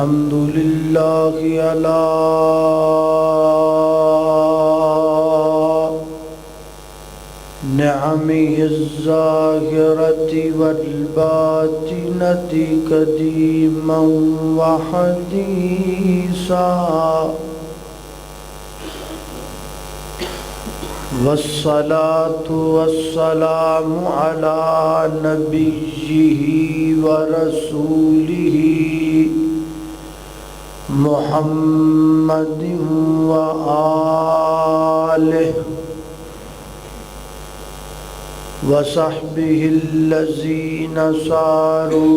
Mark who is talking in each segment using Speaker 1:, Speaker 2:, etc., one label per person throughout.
Speaker 1: अल्हम्दुलिल्लाहि अला निअमिहि ज़ाहिरति वल बातिनति क़दीमन व हदीसा वस्सलातु वस्सलामु अला नबिय्यिहि व रसूलिहि मुहम्मदिन व आलिहि व सहबिहिल्लज़ीना सारू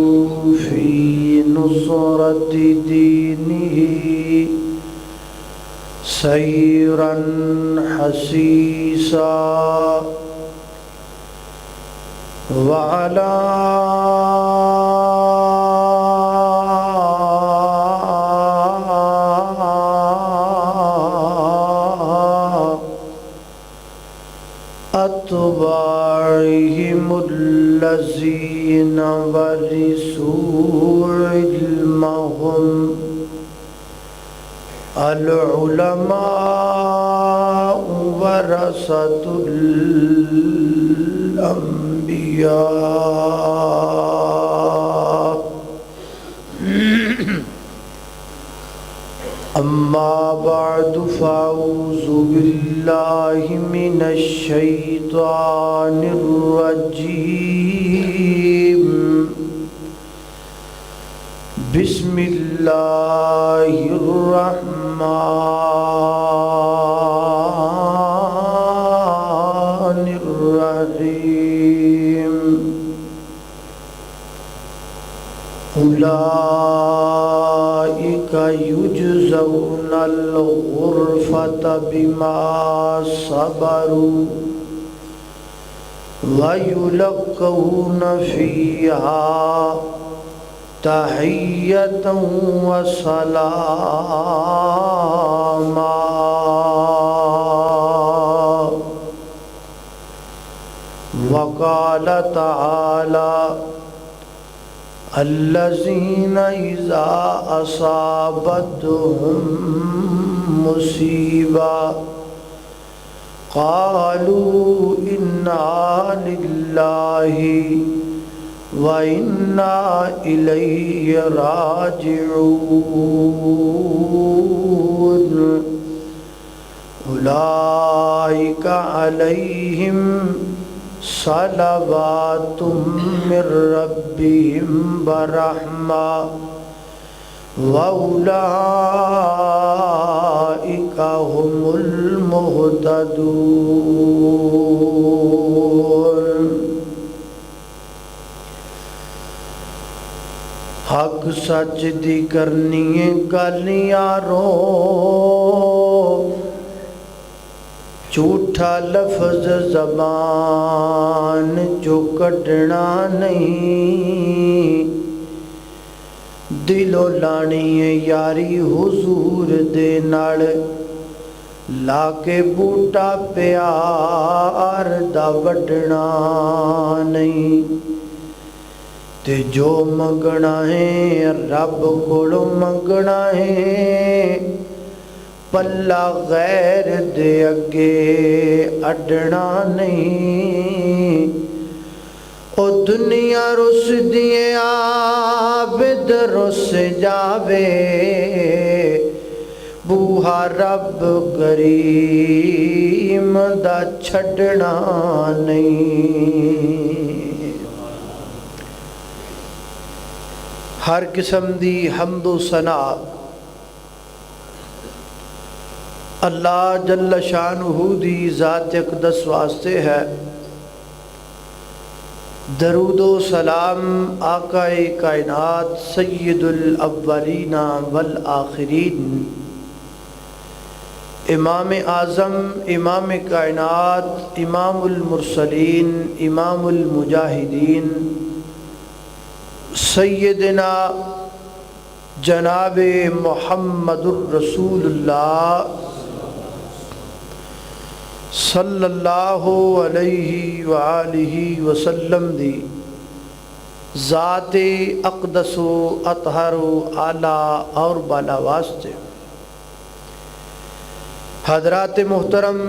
Speaker 1: फी नुसरति दीनिहि सैरन हसीसा व अला अत्बाइहिमुल्लज़ीना वरिसू इल्महुम अल-उलमा वरसतुल अंबिया। अम्मा बअदु फ़अऊज़ु बिल्लाहि मिनश शैतानिर रजीम। बिस्मिल्लाहिर रहमानिर रहीम। उलाइका युजज़ौनल गुरफ़ता बिमा सबरू व युलक़ौना फ़ीहा तहियतन व सलामा। वक़ाल तआला अल्लज़ीना इज़ा असाबतहुम मुसीबा क़ालू इन्ना लिल्लाहि व इन्ना इलैहि राजिऊन। उलाइका अलैहिम सलवातुम मिर रब्बिहिम व रहमा व उलाइका हुमुल मुहतदून। हक सच दी करनी है गल यारो, झूठा लफ्ज ज़बान जो कढ़ना नहीं। दिलों लानी है यारी हुजूर दे नाल, लाके बूटा प्यार दा वढ़ना नहीं। ते जो मंगना है रब कोलों मंगना है, पल्ला गैर दे अगे अडना नहीं। ओ दुनिया रुस दिए आबिद रुस जावे, बूहा रब करीम दा छड़ना नहीं। हर किस्म दी हम्दो सना अल्लाह जल्ल शानुहु दी ज़ात अक़दस वास्ते है। दरूदो सलाम आकाए कायनात सय्यदुल अव्वलीना वल आखिरीन, इमाम आज़म इमाम कायनात इमामुल मुरसलीन इमामुल मुजाहिदीन सय्यदना जनाब मुहम्मदुर रसूलुल्लाह सल्लल्लाहु अलैहि व आलिहि वसल्लम दी ज़ाते अक़दसो अतहरो आला और बाला वास्ते। हज़रात मोहतरम,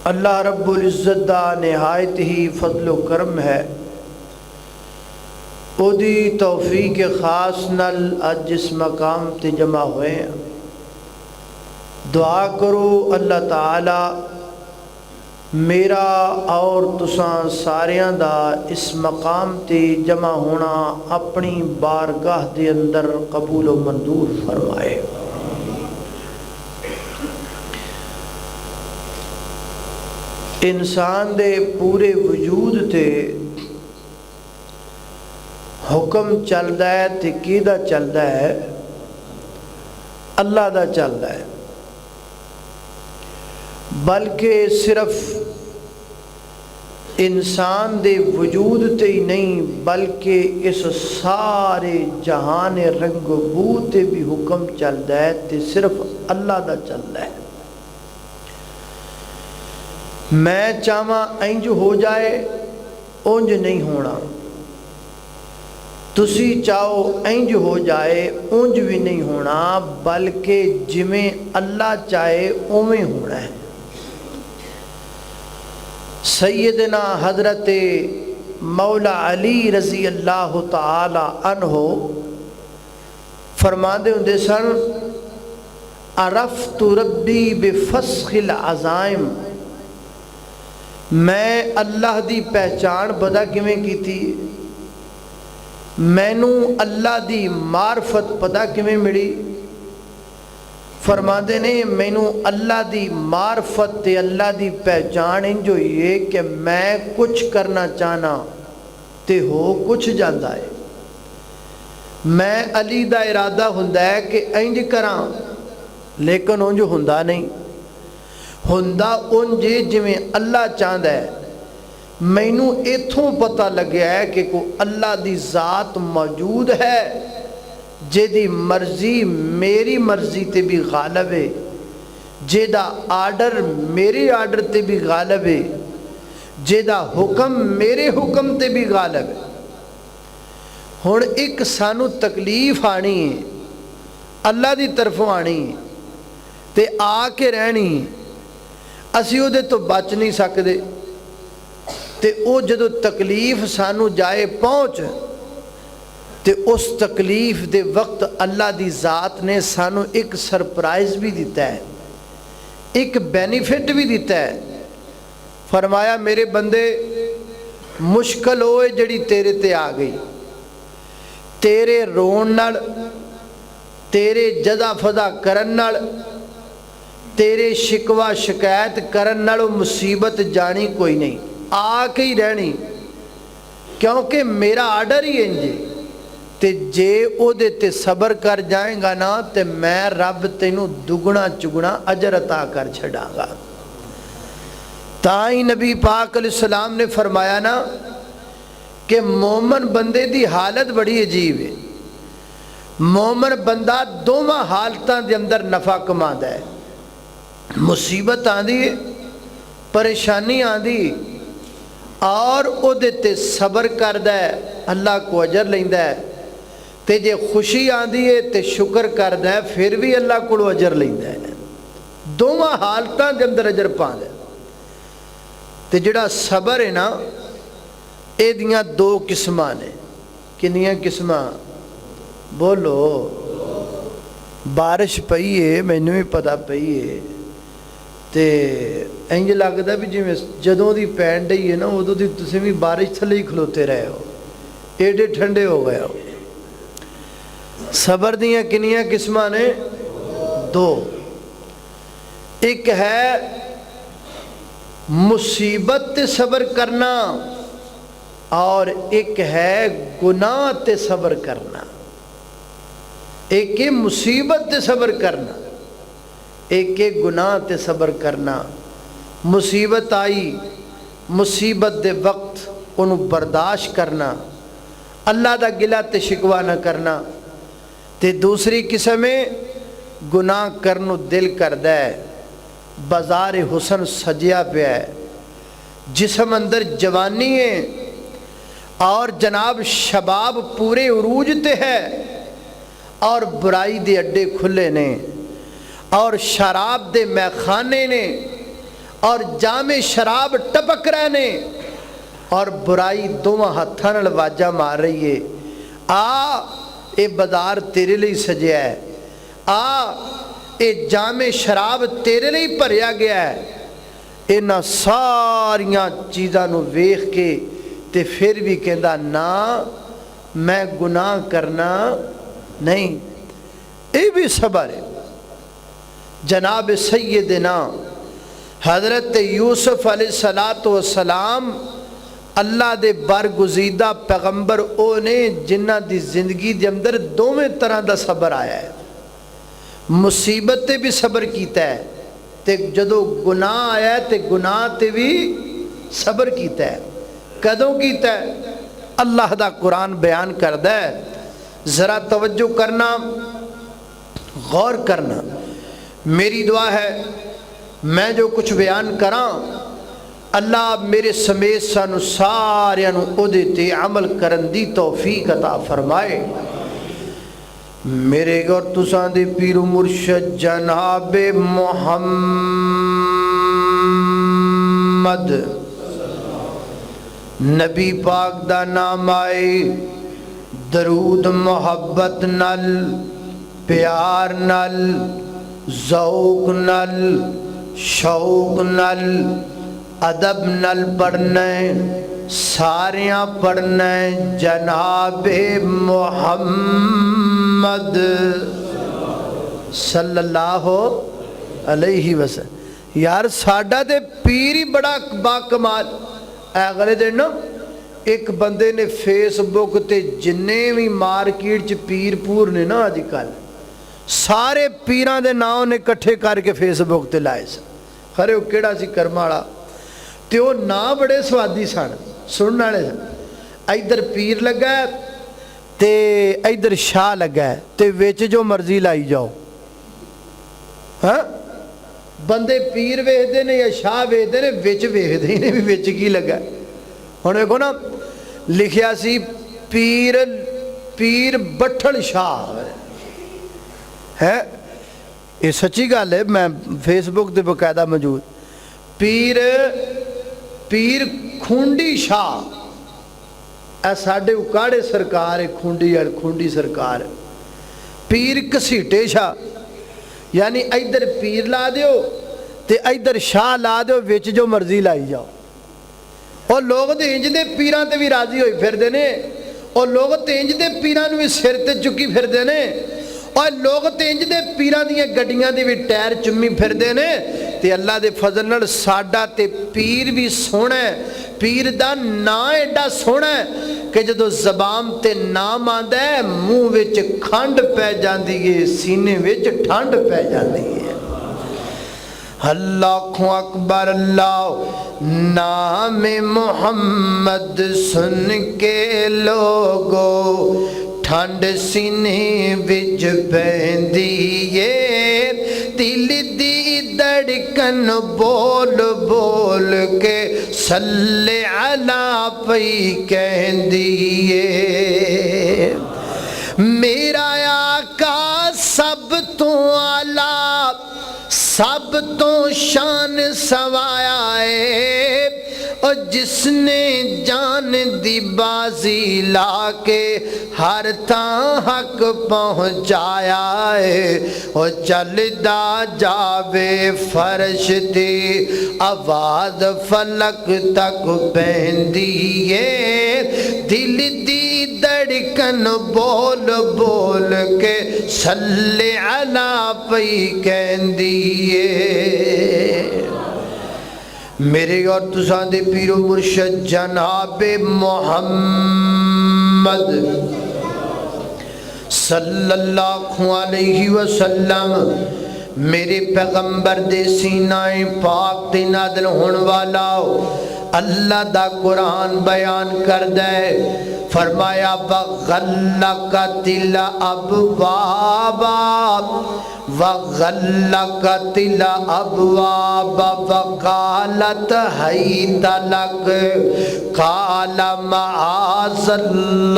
Speaker 1: अल्लाह रब्बुल इज़्ज़त दा निहायत ही फज़लो करम है। ओदी तौफीक खास नल अज इस मकाम ते जमा हुए हैं। दुआ करो अल्लाह ताला मेरा और तुसां सारियां दा इस मकाम ते जमा होना अपनी बारगाह दे अंदर कबूल व मंजूर फरमाए। इंसान दे पूरे वजूद ते हुक्म चलदा है ते किहदा चलदा है? अल्लाह दा चलदा है। बल्कि सिर्फ इंसान दे वजूद ते ही नहीं बल्कि इस सारे जहान रंग बू ते भी हुक्म चलदा है ते सिर्फ अल्लाह दा चलदा है। मैं चाहवा इंज हो जाए, उंज नहीं होना। तुसी चाहो इंज हो जाए, उंज भी नहीं होना, बल्कि जिमें अल्लाह चाहे उमें होना है। सैयदना हज़रत मौला अली रज़ी अल्लाह ताला अन्हो फरमाते होंदे सन, अरफ़्तु रब्बी बिफ़स्ख़िल अज़ाइम। मैं अल्लाह दी पहचान पता किवें कीती? मैनू अल्लाह दी मार्फत पता किवें मिली? फरमाते ने मैनू अल्लाह दी मार्फत ते अल्लाह दी पहचान इंज होई है कि मैं कुछ करना चाहना ते हो कुछ जाता है। मैं अली दा इरादा हुंदा है कि इंज करा, लेकिन उंज हुंदा नहीं। हुंदा उंज जिवें अल्लाह चाहता है। मैनू इथों पता लग्या है कि कोई अल्लाह दी ज़ात मौजूद है जेदी मर्जी मेरी मर्जी ते भी गालिब है, जेदा आर्डर मेरे आर्डर ते भी गालिब है, जेदा हुक्म मेरे हुक्म ते भी गालिब है। हुण एक सानू तकलीफ आनी है, अल्लाह दी तरफों आनी है ते आके रहनी, असी उहदे तो बच नहीं सकते। ते ओ जदों तकलीफ सानू जाए पहुँच ते उस तकलीफ दे वक्त अल्लाह दी ज़ात ने सानू एक सरप्राइज़ भी दिता है, एक बेनिफिट भी दिता है। फरमाया मेरे बंदे, मुश्किल होए जड़ी तेरे ते आ गई, तेरे रोन नाल, तेरे जदा फदा करन नाल, तेरे शिकवा शिकायत करन नाल मुसीबत जानी कोई नहीं, आके ही रहनी, क्योंकि मेरा आर्डर ही इंज ते जे ओदे ते सबर कर जाएगा ना ते मैं रब तेनू दुगना चुगना अजर अता कर छड़ांगा। ताई नबी पाक अलैहिस्सलाम ने फरमाया ना कि मोमन बंदे दी हालत बड़ी अजीब है। मोमन बंदा दोवां हालतां दे अंदर नफा कमांदा है। मुसीबत आंदी है, परेशानी आंदी और ओदे ते सबर करदा है, अल्लाह को अजर लैंदा है। ते जे खुशी आंदी है तो शुक्र करदा है, फिर भी अल्लाह को अजर लैंदा है। दोवां हालतां दे अंदर अजर पांदा है। ते जिहड़ा सबर है ना, इहदियां दो किस्मां ने। किन्नियां किस्मां? बोलो। बारिश पई है, मैनू भी पता पई है, ते इंज लगदा भी जिवें जदों दी पैण डई है ना उदों दी तुसीं भी बारिश थल्ले ही खलोते रहे हो, एडे ठंडे हो गए हो। सबर दियां किन्नियां किस्मां ने? दो। एक है मुसीबत ते सबर करना और एक है गुनाह ते सबर करना। एक है मुसीबत ते सबर करना, एक है गुनाह ते सबर करना। मुसीबत आई, मुसीबत दे वक्त उन्होंने बर्दाश्त करना, अल्लाह दा गिला ते शिकवा न करना। ते दूसरी किस्म है गुनाह करनों दिल करदा है, बाजार हुसन सजिया पिया है, जिसम अंदर जवानी है और जनाब शबाब पूरे उरूज ते है और बुराई दे अड्डे खुले ने और शराब दे मैखाने ने और जामे शराब टपक रहे ने और बुराई दोवां हत्थां नाल वाजा मार रही है। आ ये बाजार तेरे लिए सजिया है, आ ये जामे शराब तेरे लिए भरिया गया है। इन्हां सारियां चीज़ां नूं वेख के ते फिर भी कहंदा ना मैं गुनाह करना नहीं। ये भी सबर है। जनाब सैयदना हज़रत यूसुफ अलैहिस्सलातु वस्सलाम अल्लाह दे बरगुज़ीदा पैगंबर ओ ने जिन्हां दी जिंदगी दे अंदर दोवें तरह दा सबर आया है। मुसीबत ते भी सबर कीता है ते जदों गुनाह आया ते गुनाह ते भी सबर कीता है। कदों कीता है? अल्लाह दा कुरान बयान करदा है। ज़रा तवज्जो करना, गौर करना। मेरी दुआ है मैं जो कुछ बयान करा अल्लाह मेरे समेत सानू सारियां नू उहदे ते अमल करन दी तौफीक अता फरमाए। मेरे और तुसां दे पीरो मुर्शद जनाबे मुहम्मद नबी पाक दा नाम आए, दरूद मोहब्बत नल प्यार नल ज़ौक़ नल शौक़ नल अदब नल पढ़ने सारियां पढ़ने जनाबे मुहम्मद सल्लल्लाहु अलैहि वसल्लम। यार साडा ते पीर ही बड़ा बाकमाल। अगले दिन ना एक बंदे ने फेसबुक ते जिन्ने भी मार्केट च पीर पूर ने ना अजकल सारे पीरां दे नाम ने इकट्ठे करके फेसबुक ते लाए सन। खरे वो केड़ा सी कर्मा वाला ते वो ना बड़े स्वादी सन, सुनने वाले सन। इधर पीर लगा ते इधर शाह लगा ते विच जो मर्जी लाई जाओ। हाँ बंदे पीर वेखते ने या शाह वेखते ने, विच वेखते ही ने भी विच की लगा। हुण देखो ना लिखिया सी पीर पीर बठल शाह है। ये सच्ची गल है, मैं फेसबुक ते बकायदा मौजूद। पीर पीर खूंडी शाह ए साडे उकाड़े सरकार है, खूंडी वाल खूंडी सरकार। पीर घसीटे शाह यानी इधर पीर ला दियो ते इधर शाह ला दियो, विच जो मर्जी लाई जाओ। और लोग तो इंज दे पीरां ते भी राजी होई फिरदे ने, और लोग तो इंज दे पीरां नूं भी सिर ते चुकी फिरदे ने, और लोग तो इंज दे पीरां दीयां गड्डियां दे भी टायर चुम्मी फिरदे ने। ते अल्लाह दे फजल नाल साडा ते पीर भी सोहना है। पीर दा नां एडा सोहना है कि जदों ज़बान ते नाम आंदा है मूँह विच खंड पै जांदी है, सीने विच ठंड पै जांदी है। अल्लाहु अकबर अल्लाह नाम मोहम्मद सुन के लोगो ठंड सीने विच पैंदी है। दिल दी धड़कन बोल बोल के सल्ले अला पई कहंदी है। मेरा आका सब तो आला सब तो शान सवाया है, और जिसने जान दी बाजी लाके हर तां हक पहुँचाया है। और चलदा जावे फर्श ते आवाज़ फलक तक पैंदी है। दिल दी धड़कन बोल बोल के सल्ले अला पई कहंदी है। मेरे और तुसां दे पीरो मुर्शद जनाबे मुहम्मद सल्लल्लाहु अलैहि वसल्लम मेरे पैगंबर दे सीनाए पाक ते नाज़िल होने वाला अल्लाह दा कुरान बयान कर दे, फरमाया वग़ल्लक़तिल अबवाबा वग़ल्लक़तिल अबवाबा वक़ालत हैत लक क़ाल मआज़ल्लाह।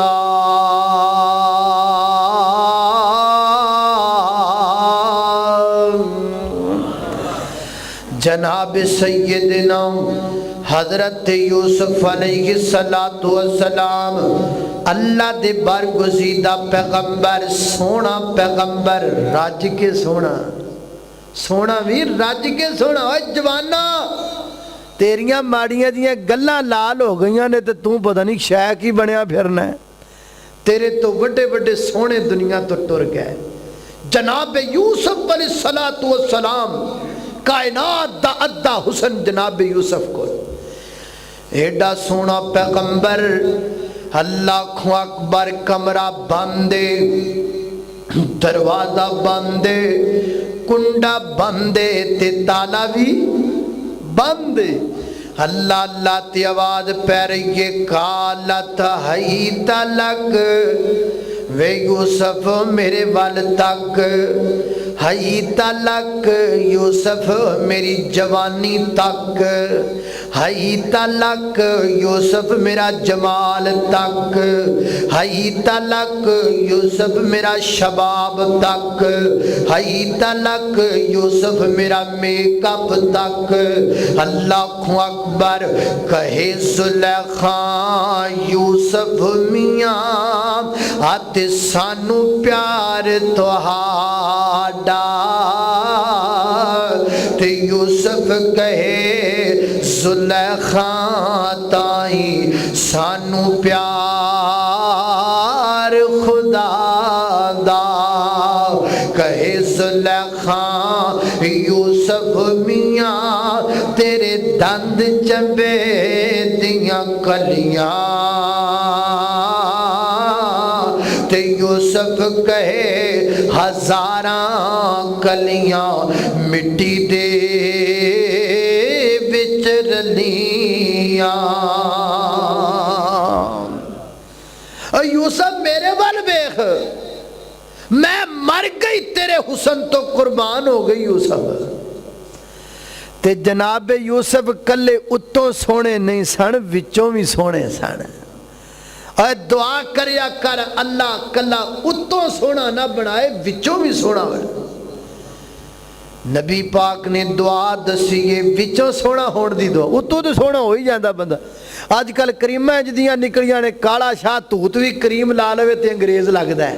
Speaker 1: जनाब सैयदना हज़रत यूसुफ अलैहिस्सलातु वस्सलाम अल्लाह दे बरगुज़ीदा पैगंबर, सोना पैगंबर, रज के सोना, सोना भी रज के सोना। ओए जवाना, तेरियां माड़ियां दियां गल्लां लाल हो गईयां ने ते तू पता नहीं शै की बनया फिरना है। तेरे तो बड़े बड़े सोने दुनिया तो टुर गए। जनाब यूसुफ अलैहिस्सलातु वस्सलाम, कायनात दा अद्धा हुसन जनाब यूसुफ को। एडा सोना पैगंबर, अल्लाह अकबर, कमरा बंद, दरवाजा बंद, कुंडा बंद ते ताला भी बंद। अल्लाह अल्लाह की आवाज पै रही है, कालत हैत लक, वे यूसुफ मेरे वल तक, हैत लक यूसुफ मेरी जवानी तक, हैत लक यूसुफ मेरा जमाल तक, हैत लक यूसुफ मेरा शबाब तक, हैत लक यूसुफ मेरा मेकअप तक। अल्लाह अकबर। कहे सुलेखा यूसुफ मियाँ आते सानू प्यार तुहाडा, ते यूसुफ कहे सुलेखा ताई सानू प्यार खुदा दा। कहे सुलेखा यूसुफ मियाँ तेरे दंद चंबे दियां कलियां, ते यूसुफ कहे हजारां कलियां मिट्टी दे विच रलियां। यूसुफ मेरे वाल वेख, मैं मर गई तेरे हुसन तो कुर्बान हो गई यूसुफ। ते जनाब यूसुफ कले उत्तों सोने नहीं सन, विचों भी सोने सन। और दुआ करया कर अल्लाह कला उत्तों सोना ना बनाए, विचों भी सोना बना। नबी पाक ने दुआ दसी है विचों सोना होने दी दुआ। उत्तों तो सोना हो ही जाता बंदा। अजकल करीमां जिदियां निकलियां ने, काला शाह धूत भी करीम ला लवे ते अंग्रेज लगता है।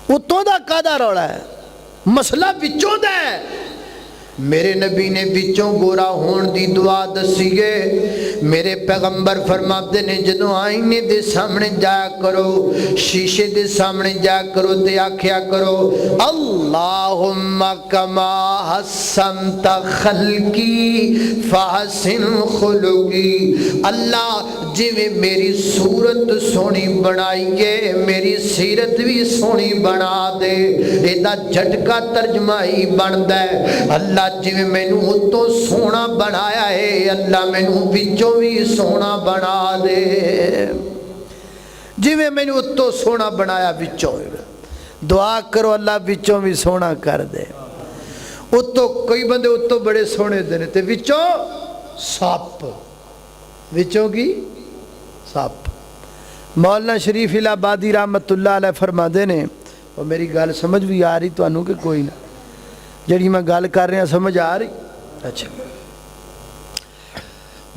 Speaker 1: उत्तों दा कादा रौला है, मसला विचों दा है। मेरे नबी ने विचों गोरा होने की दुआ दसी है। मेरे पैगंबर फरमाते ने जदों आईने दे सामने जाया करो, शीशे दे सामने जाया करो ते आख्या करो अल्लाहुम्मा कमा हसनत खल्की फहसिन खुलुकी। अल्लाह जिवें मेरी सूरत सोहनी बनाई है, मेरी सीरत भी सोहनी बना दे। एदा झटका तर्जमा ही बनता है, अल्लाह जिवें मैनू उत्तों सोहना बनाया है, अल्लाह मैनू विचों भी सोहना बना दे। जिवें मैनू उत्तों सोहना बनाया विचों। दुआ करो अल्लाह विचों भी सोहना कर दे। उत्तों कई बंदे उत्तों बड़े सोहने दे ते विचों सप, विचों की सप। मौलाना शरीफ इलाहाबादी रहमतुल्लाह अलैह फरमाते ने, और मेरी गल समझ भी आ रही तुहानू कि कोई ना, जी मैं गल कर रहा समझ आ रही? अच्छा।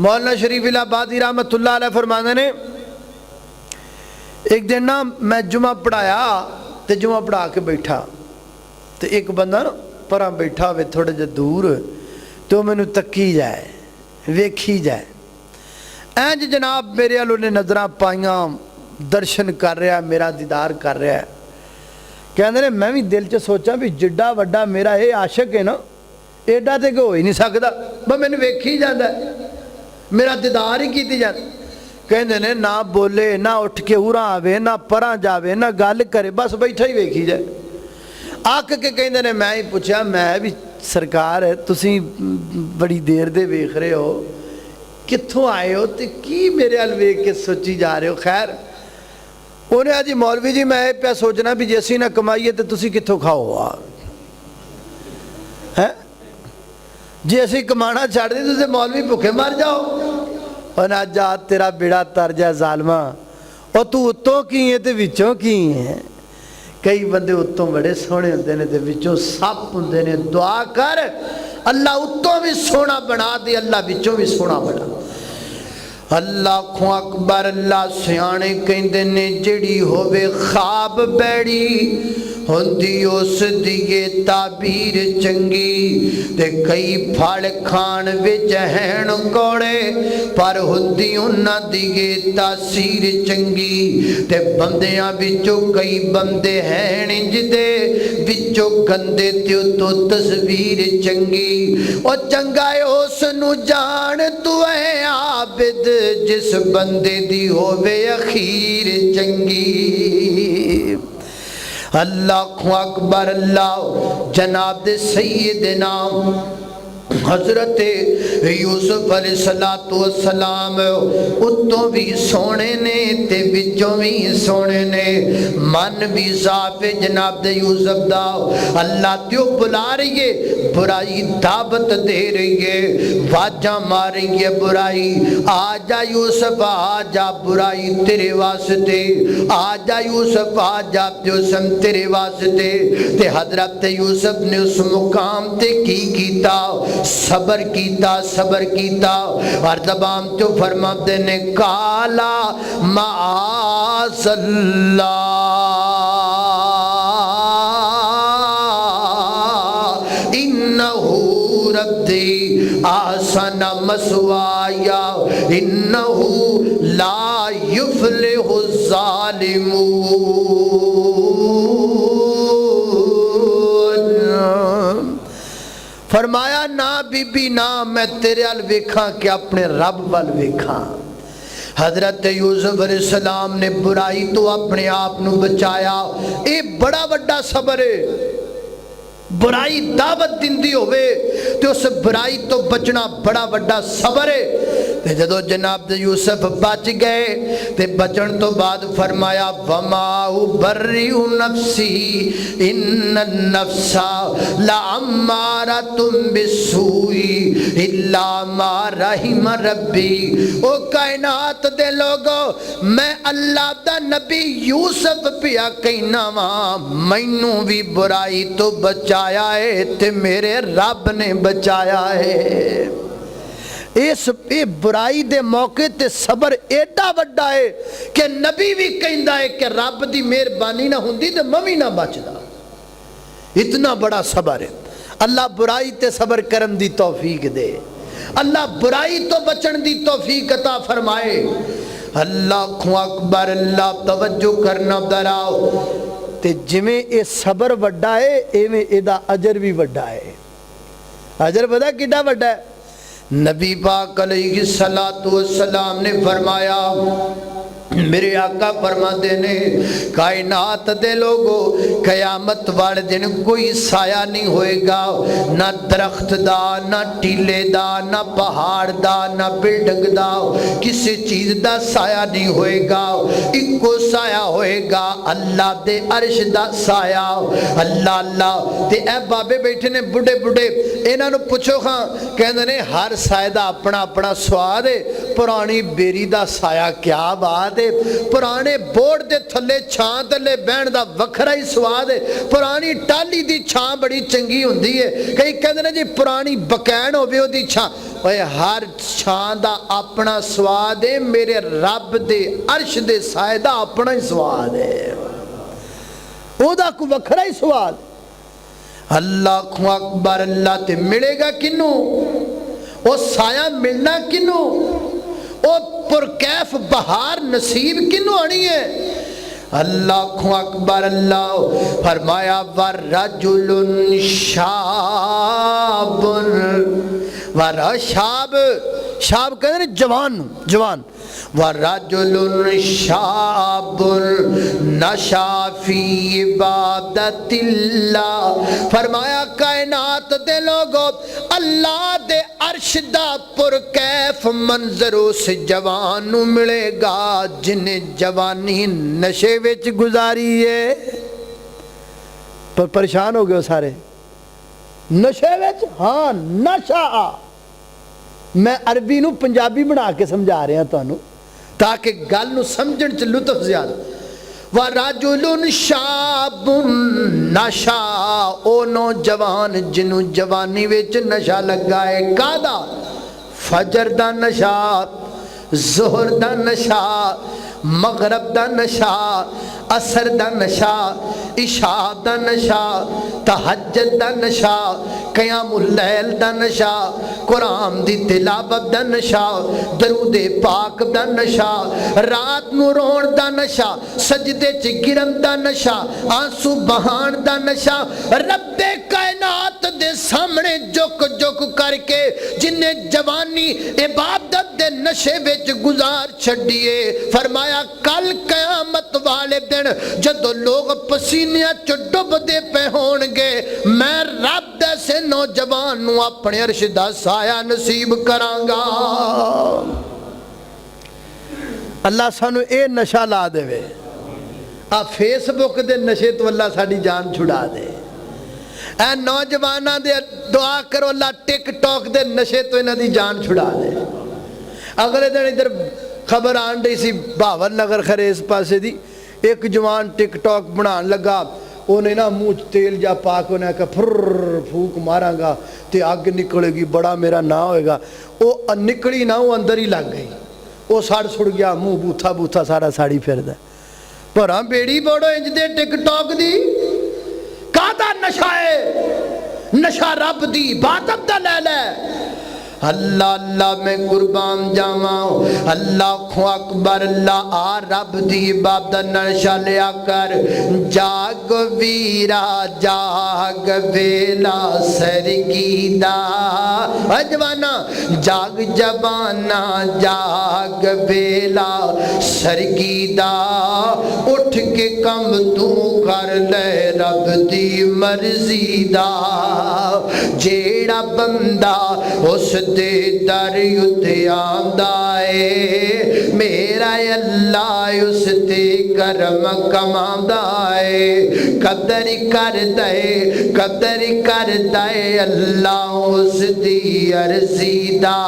Speaker 1: मौलाना शरीफ इलाहाबादी रहमतुल्लाह अलैह फरमाते ने, एक दिन ना मैं जुमा पढ़ाया तो जुमा पढ़ा के बैठा तो एक बंदा ना परा बैठा हो थोड़े जे दूर, तो मैनू तकी जाए, वेखी जाए। इंज जनाब मेरे वाल उन्हें नज़र पाइया, दर्शन कर रहा, मेरा दीदार कर रहा है। कहते ने मैं भी दिल च सोचा भी जिड्डा वड्डा मेरा ये आशिक है ना, एडा तो हो ही नहीं सकता, बस मैंने वेखी जाता, मेरा दीदार ही की जाता। कहते ने ना बोले, ना उठ के उरा आवे, ना परा जावे, ना गल करे, बस बैठा ही वेखी जाए। आक के कहते ने मैं ही पूछा, मैं भी सरकार तुसी बड़ी देर दे वेख रहे हो, कित्थों आए हो तो की मेरे अल वेख के सोची जा रहे हो। खैर उन्हें आज मौलवी जी मैं पे सोचना भी जे असी ना कमाईए तो तुसी कित्थों खाओ है जे असी कमाना छड़ दी तुझे मौलवी भुखे मर जाओ। और ना जा तेरा बेड़ा तर जाए जालमा और तू उत्तों की है तो विचों की है। कई बंदे उत्तों बड़े सोहने होंदे ने ते विचों सप होंदे ने। दुआ कर अल्लाह उत्तों भी सोहना बना दे, अल्लाह विचों भी सोहना बना। अल्लाह अकबर। अल्लाह सियाने कहंदे ने जिहड़ी होवे ख्वाब बैड़ी होंदी उस दिए ताबीर चंगी ते कई फल खान विच हैन कौड़े पर होंदी उन्हां दिए तासीर चंगी। ते बंदियां विचों कई बंदे हैन जिदे विचों गंदे ते तो तस्वीर चंगी। ओ चंगा है उस नू जान तू है आबिद जिस बंदे दी होवे अखीर चंगी। अल्लाह अकबर। अल्लाह जनाब दे सैयदना हजरत यूसुफ अलैहिस्सलाम उत्तों भी सोने ने ते विचों भी सोने ने। मन भी साफ है जनाब दे यूसुफ दा। अल्लाह त्यो बुला रही है, बुराई दावत दे रही है, वाजा मार रही है बुराई। आ जा यूसुफ आ जा, बुराई तेरे वास्ते। आ जा यूसुफ आ जा, प्योसम तेरे वास्ते। ते हजरत यूसुफ ने उस मुकाम ते की कीता, सबर कीता, सबर कीता। और जबान तो फरमाते ने काला माअज़ल्लाह इन्नहु रब्बी आसन मसवाया इन्नहु ला युफ्लिहु ज़ालिमून। फरमाया ना बीबी ना मैं तेरे अल वेखा कि अपने रब वल वेखा। हजरत यूसुफ अलैहिस्सलाम ने बुराई तो अपने आप नू बचाया। ये बड़ा वड्डा सबर है। बुराई दावत दिंदी होवे ते उस बुराई तो बचना बड़ा वड्डा सबर है। ते जदों जनाब दे यूसुफ बच गए ते बचन तो बाद फरमाया वमा उबर्रिउ नफ्सी इन्न नफ्सा लअम्मारतुम बिस्सूई इल्ला मा रहिम रब्बी। ओ कायनात दे लोगो मैं अल्लाह दा नबी यूसुफ पिया कहना वा मैनू भी बुराई तो बचाया है ते मेरे रब ने बचाया है। इस बुराई दे मौके ते सबर एडा वड्डा है कि नबी भी कहंदा है कि रब दी मेहरबानी ना हुंदी ते मैं भी ना बचदा। इतना बड़ा सबर है। अल्लाह बुराई ते सबर करन दी तौफीक दे। अल्लाह बुराई तो बचन दी तौफीक अता फरमाए। अल्लाह अकबर। अल्लाह तवज्जो करना दराओ। ते जिवें ये सबर वड्डा है इवें इहदा अजर भी वड्डा है। अजर पता किड्डा वड्डा है? नबी पाक अलैहिस्सलातु वस्सलाम ने फरमाया मेरे आका फरमाते ने कायनात दे लोगो कयामत वाले दिन कोई साया नहीं होएगा, ना दरख्त दा, ना टीले दा, ना पहाड़ दा, ना बिल्डिंग दा, किसी चीज दा साया नहीं होएगा। इको साया होएगा अल्लाह दे अर्श दा साया। अल्लाह अल्लाह ते ए बाबे बैठे ने बुढ़े बुढ़े, इन्हां नू पुछो खां कहंदे ने हर साए दा अपना अपना स्वाद है। पुरानी बेरी दा साया क्या बात है। पुराने बोर्ड दे थले छां थले बहन दा वखरा ही स्वाद है। पुरानी टाली दी छां बड़ी चंगी हुंदी है। कई कहंदे ने जी पुरानी बकैन होवे ओदी छां। ओए हर छां दा अपना स्वाद है। मेरे रब दे अर्श दे साए दा अपना ही स्वाद है। ओदा कोई वखरा ही स्वाद। अल्लाह अकबर। अल्लाह ते मिलेगा किनू? ओ साया मिलना किनू? ओ पुरकैफ बहार नसीब किनू आनी है? अल्लाह अकबर। अल्लाह फरमाया वरजुलुन शाबुन वरा शाब शाब कहते हैं जवान जवान। वरजुलुन शाबुन नशा फी इबादतिल्लाह। फरमाया कायनात दे लोगो अल्लाह दे अर्श दा पुरकैफ मंजर उस जवान नू मिलेगा जिन्हें जवानी नशे विच गुजारी है। पर परेशान हो गए सारे नशे विच। हाँ नशा, मैं अरबी नू पंजाबी बना के समझा रहा तुहानू ताकि गल नू समझण च लुत्फ ज्यादा। व राजुलुन शाबुन नशा, ओ नौजवान जिन्हों जवानी विच नशा लगा है। कादा? फजर दा नशा, जोहर दा नशा, मगरब दा नशा, असर दा नशा, इशा दा नशा, तहज्जुद दा नशा, क़यामुल लैल दा नशा, कुरान दी तिलावत दा नशा, दरूदे पाक दा नशा, रात नूं रोण दा नशा, सजदे च गिरन दा नशा, आंसू बहान दा नशा। रब्बे कायनात दे सामने झुक झुक करके जिन्हें जवानी इबादत दे नशे विच गुजार छड्डिए, फरमाया कल कयामत वाले दिन जदों लोग पसीनिया च डुबदे पे होणगे, मैं रब ऐसे नौजवान नूं अपने अर्श दा साया नसीब करांगा। अल्लाह सानू ये नशा ला देवे। आ फेसबुक दे नशे तो अल्लाह साडी जान छुड़ा दे। ऐ नौजवाना दे दुआ करो अल्लाह टिकटॉक दे नशे तो इन्हां दी जान छुड़ा दे। अगले दिन इधर खबर आन रही सी भावन नगर खरे इस पासे दी, एक जवान टिकटॉक बनान लगा, उन्हें ना मुँह तेल जा पा के उन्हें कहा फुर फूक मारांगा तो अग निकलेगी, बड़ा मेरा ना होएगा। वो निकली ना, वो अंदर ही लग गई, वो सड़ सुड़ गया, मुँह बूथा बूथा सारा साड़ी फिरदा। पर बेड़ी बड़ो इंज दे टिकटॉक दी कादा नशा है? नशा रब दी इबादत दा ले ले। अल्लाह अल्लाह मैं कुर्बान जावा, अल्लाह अकबर, अल्लाह आ रब दी इबादत नशा लिया कर। जाग वीरा जाग वेला सरगीदा, जवाना जाग जवाना जाग वेला सरगीदा, उठ के कम तू कर ले रब दी मर्जी दा। जेड़ा बंदा उस दे दर उत्ते आंदा है, मेरा अल्लाह उस ते करम कमांदा है। कदर करदा है, कदर करदा है अल्लाह उस दी अर्जी दा।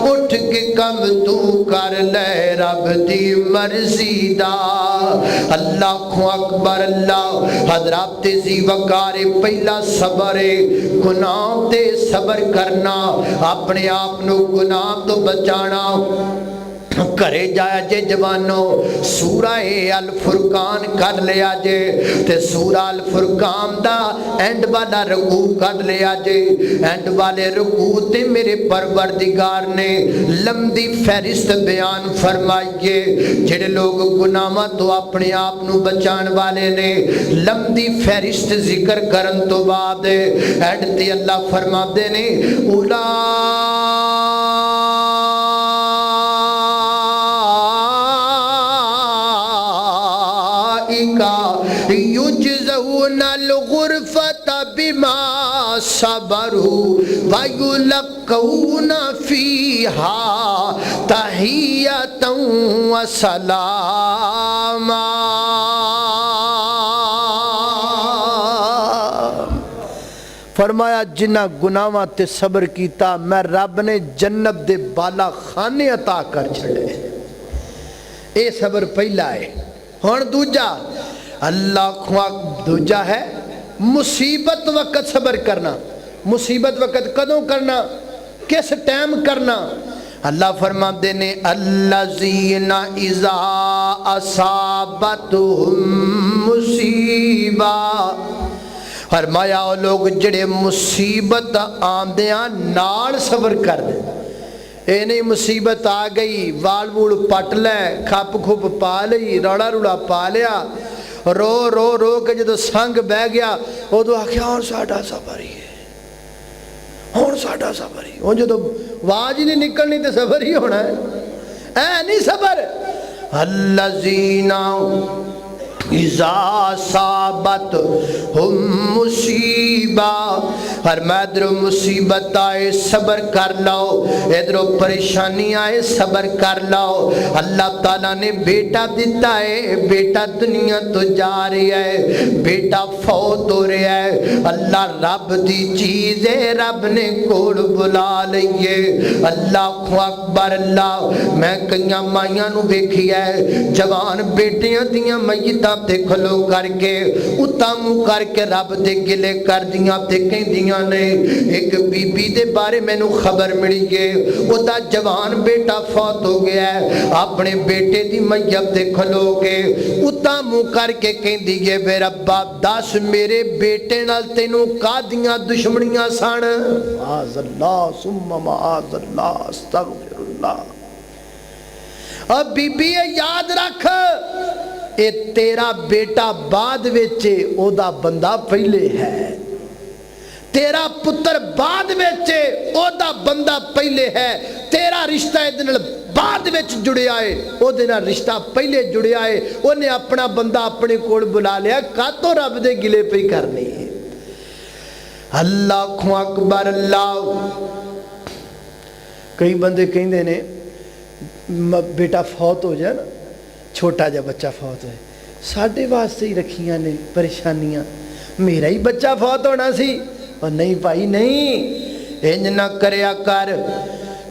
Speaker 1: उठ के कम तू कर ले रब दी मर्जी दा। अल्लाह अकबर, अल्लाह हजरात जी वकारे पहला सबर है गुनाह ते सबर करना, अपने आप को गुनाह तो बचाना। घरे जाया जे जवानो सूरा अल फुरकान कर लिया जे, ते सूरा अल फुरकान दा एंड वाला रुकू कर लिया जे। एंड वाले रुकू ते मेरे परवरदिगार ने लंबी फहरिस्त बयान फरमाइए। जेड़े लोग गुनाहां तो अपने आप को बचाने वाले ने लंबी फहरिस्त जिक्र करन तो बाद एंड ते अल्लाह फरमाते ने उला युजज़ऊनल गुरफत बिमा सबरू वयुलक़ऊना फ़ीहा तहियतन व सलामा। फरमाया जिन्ना गुनाहां ते सबर कीता मैं रब ने जन्नत दे बाला खाने अता कर छड़े। ये सबर पहला है। हुण दूजा अल्लाह दूजा है मुसीबत वक्त सबर करना। मुसीबत वक्त कदों करना, किस टाइम करना? अल्लाह फरमाते ने अल्लज़ीना इज़ा असाबतहुम मुसीबा, फरमाया वो लोग जड़े मुसीबत आंदियां नाल सबर कर दे। ये नहीं मुसीबत आ गई वाल वूल पट लै, खप खुप पा ली, रौला रूला पा लिया, रो रो रो के जो संग बह गया उदों आख्या हुण साडा सबर ही है, हुण साडा सबर ही। हुण जो आवाज ही नहीं निकलनी तो सबर ही होना है। ऐ नहीं सबर। अल्लज़ीना इज़ा साबत हुम मुसीबा, और मैं इधरों मुसीबत आए सबर कर लो, इधरों परेशानी आए सबर कर लो। अल्लाह ताला ने बेटा दिता है, बेटा दुनिया तो जा रहा है, बेटा फौत हो रहा है। अल्लाह रब दी चीज है, रब ने कोल बुला लईए। अल्लाह अकबर अल्लाह। मैं कई माइयां नूं वेखिया जवान बेटियां दियां मय्यतां ते खलो करके उता मुंह करके रब दे गिले कर दियां ते कहंदियां ने। एक बीबी दे बारे मैनू खबर मिली है, उदा जवान बेटा फौत हो गया है, अपने बेटे दी मय्यत ते खलो के उता मुंह करके कहंदी है वे रब्बा दस मेरे बेटे नाल तैनू कादियां दुश्मनियां सन। माअज़ल्लाह सुम्मा माअज़ल्लाह अस्तग़फिरुल्लाह। अब बीबी याद रख, ए तेरा बेटा बाद विच ओदा बंदा पहले है, तेरा पुत्र बाद विच ओदा बंदा पहले है, तेरा रिश्ता इहदे नाल बाद विच जुड़िया है, ओदे नाल रिश्ता पहले जुड़िया है। उन्हें अपना बंदा अपने कोल बुला लिया, कातों रब दे गिले पे करनी है। अल्लाह अकबर अल्लाह। कई बंदे कहते ने बेटा फौत हो जाए ना, छोटा जा बच्चा फौत हो, साढ़े वास्ते ही रखियां ने परेशानियां, मेरा ही बच्चा फौत होना सी। और नहीं भाई नहीं, इंज ना करया कर।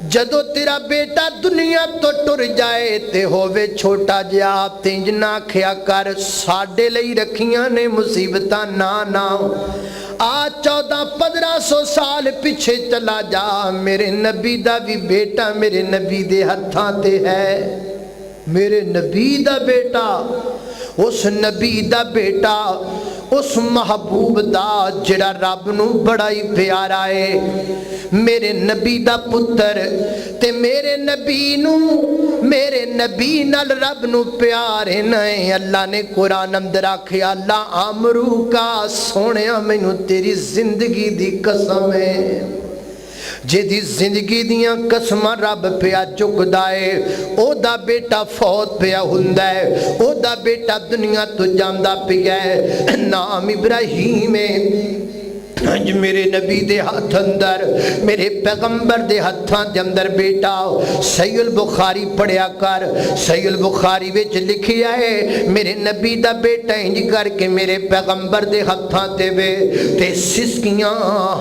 Speaker 1: जदों तेरा बेटा दुनिया तो टुर जाए ते होवे छोटा जिहा, इंज ना आखिया कर साडे लई रखियां ने मुसीबतां। ना ना, आ 1400-1500 साल पिछे चला जा, मेरे नबी दा भी बेटा मेरे नबी दे हत्थां ते है। मेरे नबी दा बेटा, उस नबी दा बेटा, उस महबूब दा जिहड़ा रब नूं बड़ा ही प्यारा है। मेरे नबी दा पुत्र ते मेरे नबी नूं, मेरे नबी नाल रब नूं प्यार है नहीं। अल्लाह ने कुरान अंदर आखिया अल्लाह अमरू का सोहणिया मैनू तेरी जिंदगी दी कसम है, जिहदी जिंदगी दियां कसमां रब पिया चुकदा है, ओदा बेटा फौत पिया हुंदा है, ओदा बेटा दुनिया तो जांदा पिया है। नाम इब्राहीम है। अज मेरे नबी दे हाथ अंदर, मेरे पैगंबर दे हाथां दे अंदर बेटा। सहीहुल बुखारी पढ़िया कर, सहीहुल बुखारी विच लिखिया है मेरे नबी दा बेटा इंज करके मेरे पैगंबर दे हाथां ते वे ते सिसकियां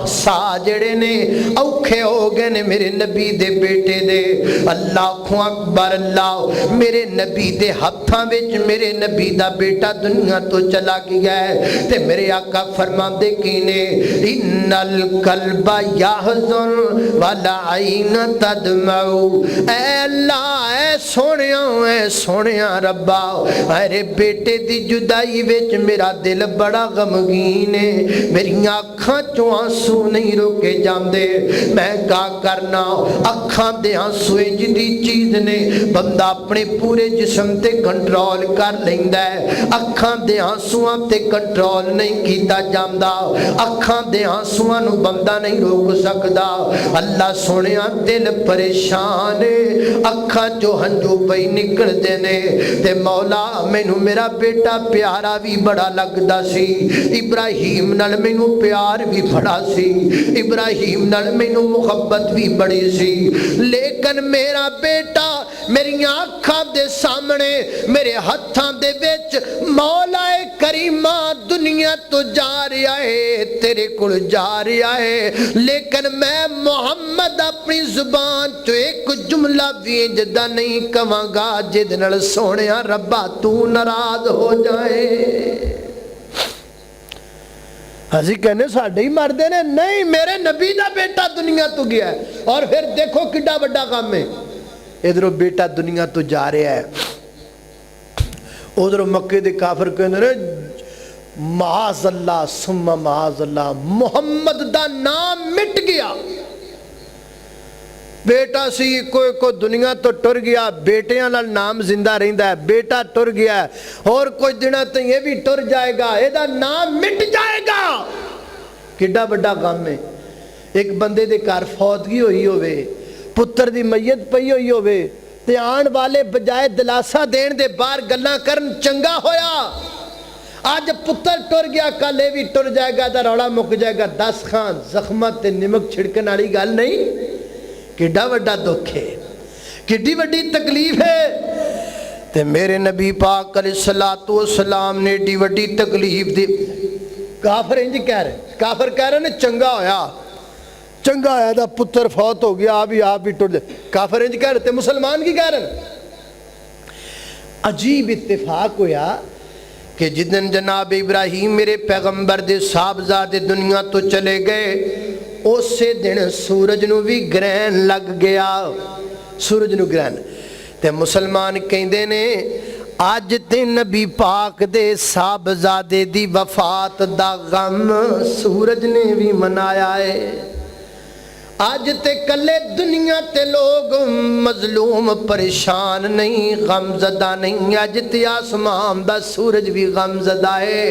Speaker 1: सा जेड़े ने औखे हो गए ने मेरे नबी दे बेटे दे। अल्लाह अकबर अल्लाह। मेरे नबी दे हाथां विच मेरे नबी दा बेटा दुनिया तो चला गया है ते मेरे आका फरमांदे की ने इन्नल कल्बा यहज़न वला आइन तदमऊ। ऐ अल्लाह ऐ सोहणिया रब्बा, अरे बेटे दी जुदाई विच मेरा दिल बड़ा गमगीन है, मेरियां अखां चों आंसू नहीं रोके जांदे। मैं क्या करना, अखां दे आंसू इंज दी चीज ने बंदा अपने पूरे जिस्म ते कंट्रोल कर लैंदा है, अखां दे आंसुआं ते कंट्रोल नहीं कीता जांदा, अखां दे आंसुआं नूं बंदा नहीं रोक सकदा। अल्लाह सोहणिया दिल परेशान है, अखां चों हंझू पई निकलदे ने ते मौला मैनू मेरा बेटा प्यारा भी बड़ा लगदा सी, इब्राहीम नाल मैनू प्यार भी बड़ा सी, इब्राहीम नाल मैनू मुहब्बत भी बड़ी सी, लेकिन मेरा बेटा मेरियां अखां दे सामने मेरे हत्थां दे विच मौला करीमा दुनिया तो जा रहा है, तेरे कोल जा रहा है, लेकिन मैं मुहम्मद अपनी जुबान तो एक जुमला भी जदा नहीं कवांगा जिहदे नाल सोहणिया रब्बा तू नाराज हो जाए। असीं कहने साडे ही मरदे ने, नहीं मेरे नबी दा बेटा दुनिया तो गया है। और फिर देखो किड्डा वड्डा काम है, इधरों बेटा दुनिया तो जा रहा है, उधरों मक्के दे काफिर कहंदे ने माअज़ल्लाह सुम्मा माअज़ल्लाह, मुहम्मद दा नाम मिट गया। बेटा सी कोई दुनिया तो टुर गया, बेटियां नाल नाम जिंदा रहिंदा है, बेटा टुर गया और कुछ दिनों तक ये भी टुर जाएगा, एदा नाम मिट जाएगा। किड्डा बड़ा काम है। एक बंदे दे घर फौतगी हुई होवे, पुत्र दी मैयत पई हुई होवे ते आण वाले बजाए दिलासा देण दे बाहर गल्लां करन, चंगा होया अज पुत्र टुर गया कल ये भी टुर जाएगा तो रौला मुक जाएगा। 10 खान जख्म ते निमक छिड़कन वाली गल नहीं। किड्डा वड्डा दुख है, किड्डी वड्डी तकलीफ है। ते मेरे नबी पाक अलैहिस्सलातु वस्सलाम ने एडी वड्डी तकलीफ दी। काफर इंज कह रहे, काफर कह रहे ने चंगा होया, चंगा होया दा पुत्र फौत हो गया, आप भी टुर जाए। काफर इंज कह रहे थे, मुसलमान की कह रहे। अजीब इत्तेफाक होया कि जिदन जनाब इब्राहिम मेरे पैगंबर दे साहबजादे दुनिया तो चले गए, उसे दिन सूरज नूं भी ग्रहण लग गया। सूरज नूं ग्रहण ते मुसलमान कहंदे ने अज ते नबी पाक दे साहबजादे दी वफात दा गम सूरज ने भी मनाया है। अज ते कले दुनिया ते लोग मजलूम परेशान नहीं, गमजदा नहीं। अज ते आसमान दा सूरज भी गमजदा है।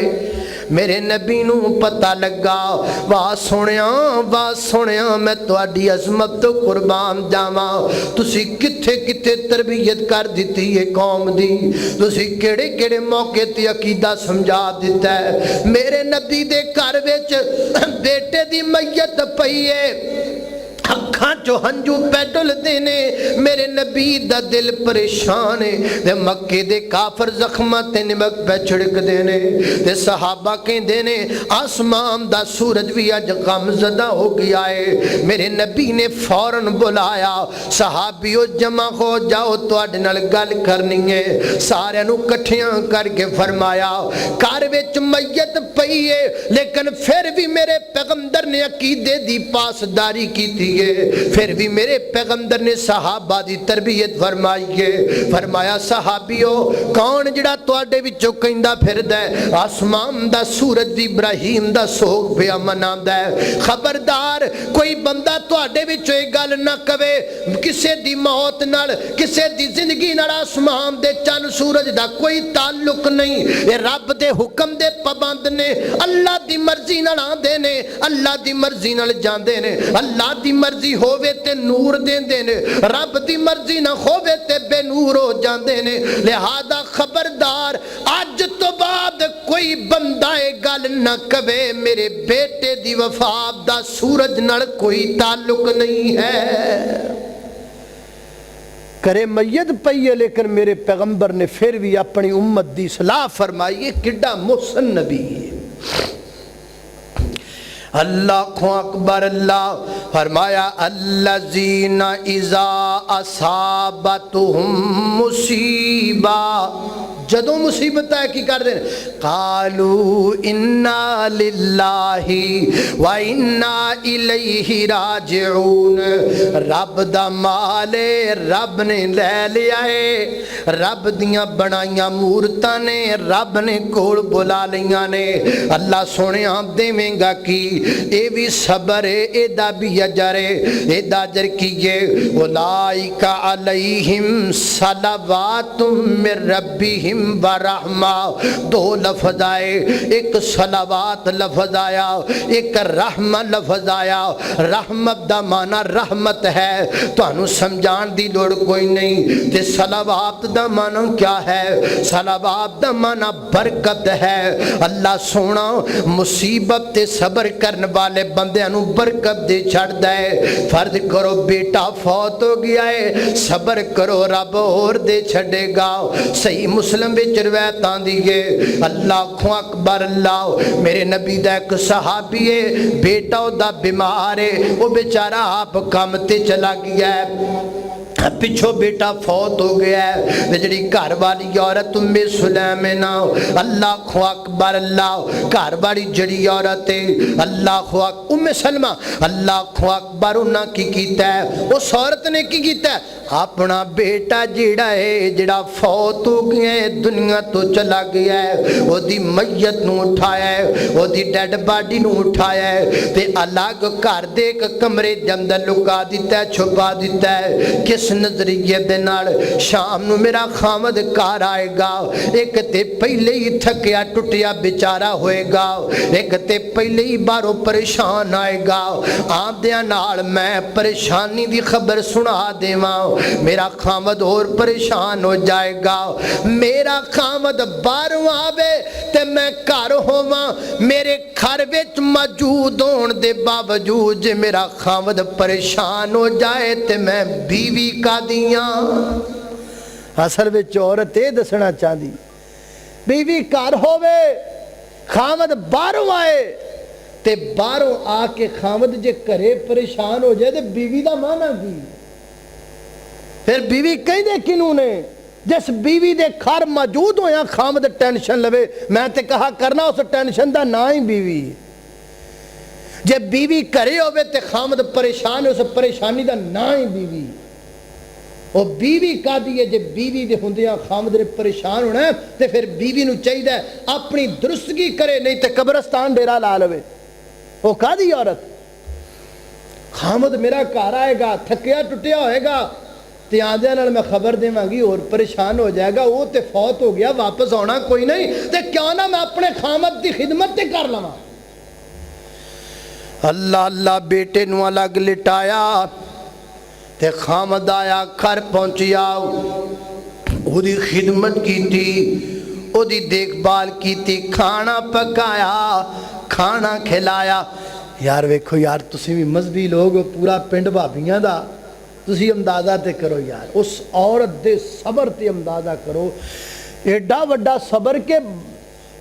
Speaker 1: मेरे नबी नू पता लगा, वाह सोहणिया मैं तुहाडी अजमत तो कुर्बान जावां। तुसी किथे किथे तरबियत कर दिती है कौम दी, तुसी केड़े केड़े मौके ते अकीदा समझा दिता है। मेरे नबी दे घर विच बेटे दी मैयत पई है, अखां चो हंजू पै डुलदे ने। मेरे नबी दा दिल परेशान है ते मक्के दे काफर जख्मां ते निमक पै छिड़कदे ने ते सहाबा कहंदे ने आसमान दा सूरज भी अज गमज़दा हो गया है। मेरे नबी ने फौरन बुलाया, सहाबियो जमा हो जाओ, तुहाडे नाल गल करनी है। सारियां नूं इकट्ठियां करके फरमाया, घर विच मैयत पई है लेकिन फिर भी मेरे पैगंबर ने अकीदे दी पासदारी कीती है। फिर भी मेरे पैगंबर ने सहाबा दी तरबियत फरमाई है। फरमाया सहाबियो कौन जिहड़ा तुहाडे विचों कहंदा फिरदा है आसमान दा सूरज दी इब्राहिम दा सोग पिया मनांदा है। खबरदार कोई बंदा तुहाडे विचों इह गल ना कवे किसे दी मौत नाल, किसे दी जिंदगी नाल आसमान दे चंद सूरज दा कोई ताल्लुक नहीं। ये रब दे हुक्म दे पाबंद ने, अल्लाह दी मर्जी नाल आंदे ने, अल्लाह दी मर्जी नाल जांदे ने। अल्लाह दी मर्जी होवे ते नूर देंदे ने, रब दी मर्जी ना होवे ते बेनूर हो जांदे ने। लिहाजा खबरदार अज तो बाद कोई बंदा ये गल ना कवे मेरे बेटे दी वफात दा सूरज नाल कोई ताल्लुक नहीं है। करे मैयत पई है लेकिन मेरे पैगंबर ने फिर भी अपनी उम्मत दी सलाह फरमाई है। किड्डा मुहसन नबी है। अल्लाह अकबर। अल्लाह फरमाया अल्लज़ीना इज़ा असाबतहुम मुसीबा, जदों मुसीबत है की कर दें कालू इन्ना लिल्लाही व इन्ना इलैहि राजिऊन। रब दा माल रब ने लै लिया है, रब दियां बनाइयां मूरतां ने रब ने कोल बुला लियां ने। अल्लाह सोहणिया देवेंगा की ये भी सबर है, एदा भी अजर है। एदा अजर कीए उलाइका अलैहिम सलावातुम मिर रब्बिहिम व रहमा। दो लफ्ज आए, एक सलावात लफ्ज आया, एक रहमा लफ्ज आया। रहमत दा माना रहमत है, तुहानू समझाण दी लोड़ कोई नहीं। ते सलावात दा माना क्या है? सलावात दा माना बरकत है। अल्लाह सोना मुसीबत ते सबर करने वाले बंदे नू बरकत दे छड़दा है। फर्ज करो बेटा फौत हो गया है, सबर करो रब और दे छड़ेगा। सही मुस्लिम विच रिवायत आंदी है। अल्लाह अकबर। अल्लाह मेरे नबी दा एक सहाबी है, बेटा ओदा बीमार है, वो बेचारा आप काम ते चला गया है, पिछो बेटा फौत हो गया है। जी घर वाली औरत उम्मे सुलैम ना, अल्लाह अकबर। अल्लाह घर वाली जड़ी औरत है अल्लाह उम्मे सलमा, अल्लाह अकबर। उन्हें की कीता है, उस औरत ने की कीता है, अपना बेटा जिहड़ा है जिहड़ा फौत हो गया है दुनिया तो चला गया है, ओदी मैयत नूं उठाया है, ओदी डेड बॉडी नूं उठाया है ते अलग घर दे एक कमरे दे अंदर लुका दिता है, छुपा दिता है। किस नजरिए दे नाल शाम नू मेरा खामद घर आएगा। एक ते पहले ही थकिया टुटिया बेचारा होएगा, एक ते पहले ही बाहरों परेशान आएगा। आंदियां नाल मैं परेशानी दी खबर सुना देवां, मेरा खामद और परेशान हो जाएगा। मेरा खामद बाहरों आवे ते मैं घर होवां, मेरे घर विच मौजूद होने दे बावजूद जे मेरा खामद परेशान हो जाए ते मैं बीवी का दियां। असल विच औरत ये दसना चाहती, बीवी घर होवे खामद बाहरों आए ते बाहरों आके खामद जे घरे परेशान हो जाए तो बीवी का माना की? फिर बीवी कहते किनू ने? जिस बीवी दे घर मौजूद होया खामद टेंशन लवे, मैं ते कहा करना उस टेंशन का ना ही बीवी। जे बीवी घरे होवे ते खामद परेशान, उस परेशानी का ना ही बीवी। वो बीवी कादी है जे बीवी दे हुंदियां खामद ने परेशान होना ते फिर बीवी नूं चाहिए अपनी दुरुस्तगी करे, नहीं तो कब्रस्तान डेरा ला लवे। वो कादी औरत? खामद मेरा घर आएगा थकिया टुटिया होएगा ते आंदियां नाल मैं खबर देवांगी और परेशान हो जाएगा, वो ते फौत हो गया वापस आना कोई नहीं, ते क्यों ना मैं अपने खामद की खिदमत ते कर लवां। अल्लाह अल्लाह बेटे नूं अलग लिटाया ते खामद आया घर पहुंचिया, ओदी खिदमत की, ओदी देखभाल की, खाना पकाया खाना खिलाया। यार वेखो यार तुसी भी मजहबी लोग, पूरा पिंड भाबियां दा, तुसी अंदाजा ते करो यार उस औरत दे सबर ते अंदाजा करो। एडा वड्डा सबर के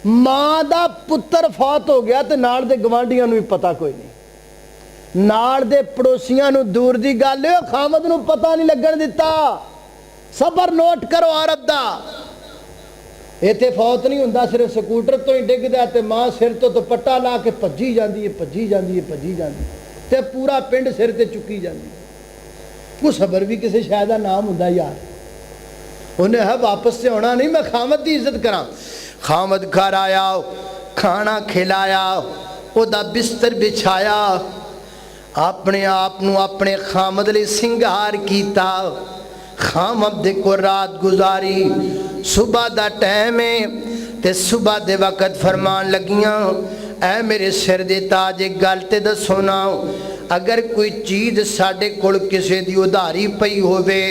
Speaker 1: मां दा पुत्र फौत हो गया ते नाल दे गवांढियां नूं भी पता कोई नहीं, नाल दे पड़ोसियां नूं दूर दी गल है, खामद नूं पता नहीं लगन दिता। सबर नोट करो औरत दा। इत्थे फौत नहीं हुंदा, सिर्फ स्कूटर तो ही डिगदा ते मां सिर तो दुपट्टा ला के भज्जी जांदी है, भज्जी जांदी है, भज्जी जांदी ते पूरा पिंड सिर ते चुकी जांदी। वो सबर भी किसी शायद का नाम हुंदा यार। उन्हें है वापस से आना नहीं, मैं खामद की इज्जत करा। खामद घर आया, खाना खिलाया, ओदा बिस्तर बिछाया, अपने आप नूं अपने खामद लई सिंगार कीता, खामद दे को रात गुजारी। सुबह दा टाइम है ते सुबह दे वक्त फरमान लगियां, ऐ मेरे सिर दे ताज एक गल ते दसो ना, अगर कोई चीज़ साडे कोल किसी दी उधारी पई होवे,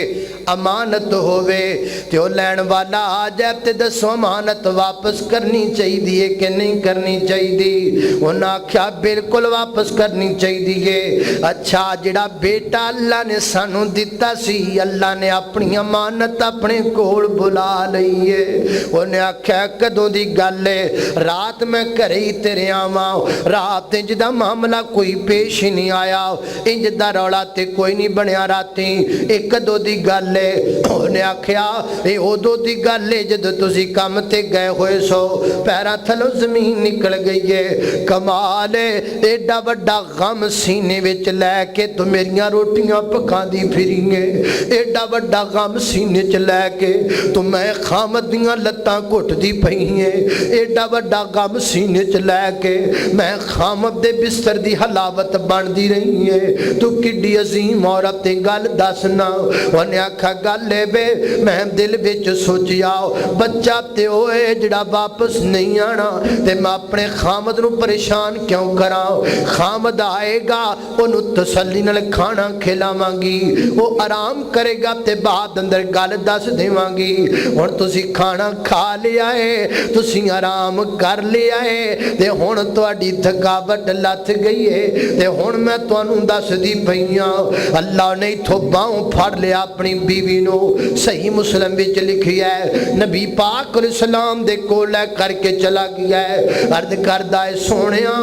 Speaker 1: अमानत होवे ते ओ लैण वाला आ जाए ते दसो अमानत वापस करनी चाहिए कि नहीं करनी चाहिए? उन्हें आख्या बिल्कुल वापस करनी चाहिए। अच्छा जिहड़ा बेटा अल्लाह ने सानू दिता सी, अल्लाह ने अपनी अमानत अपने कोल बुला लई है। उन्हें आख्या कदों दी गल है? रात मैं घरे ही तेरे आवां, रात इंज दा मामला कोई पेश ही नहीं आया, इंज दा रौला ते कोई नहीं बनया राती, एक कदों दी गल है? उन्हें आख्या ये उदों दी गल है जदों तुसीं काम ते गए होए सो, पैरां थल्लों जमीन निकल गई है। कमाल है, एडा वड्डा गम सीने विच लैके तू मेरियां रोटियां पकांदी फिरी है, एडा वड्डा गम सीने च लैके तू मैं खामद दियां लत्तां घुटदी पई है, एडा वड्डा गम सीने च लैके मैं खामद दे बिस्तर दी हलावत बनदी रही है, तू किड्डी अजीम औरत ते गल दसना। उन्हें आखा गल है बे, मैं दिल विच सोचिया बच्चा ते होए जिहड़ा वापस नहीं आना ते मैं अपने खामद नूं परेशान क्यों करा? खामद आएगा ओनू तसल्ली नाल खाना खिलावांगी, वो आराम करेगा ते बाद अंदर गल दस देवांगी। हुण तुसीं खाना खा लिया है, तुसीं आराम कर लिया है ते हुण तुहाडी थकावट लथ गई है ते हुण मैं तुहानू दसदी पई हां। अल्लाह ने इथों बाहों फड़ लिया अपनी बीवी नू। सही मुस्लिम विच लिखिया है, नबी पाक अलैहिस्सलाम दे कोल करके चला गया है, अर्ज करदा है सोहणिया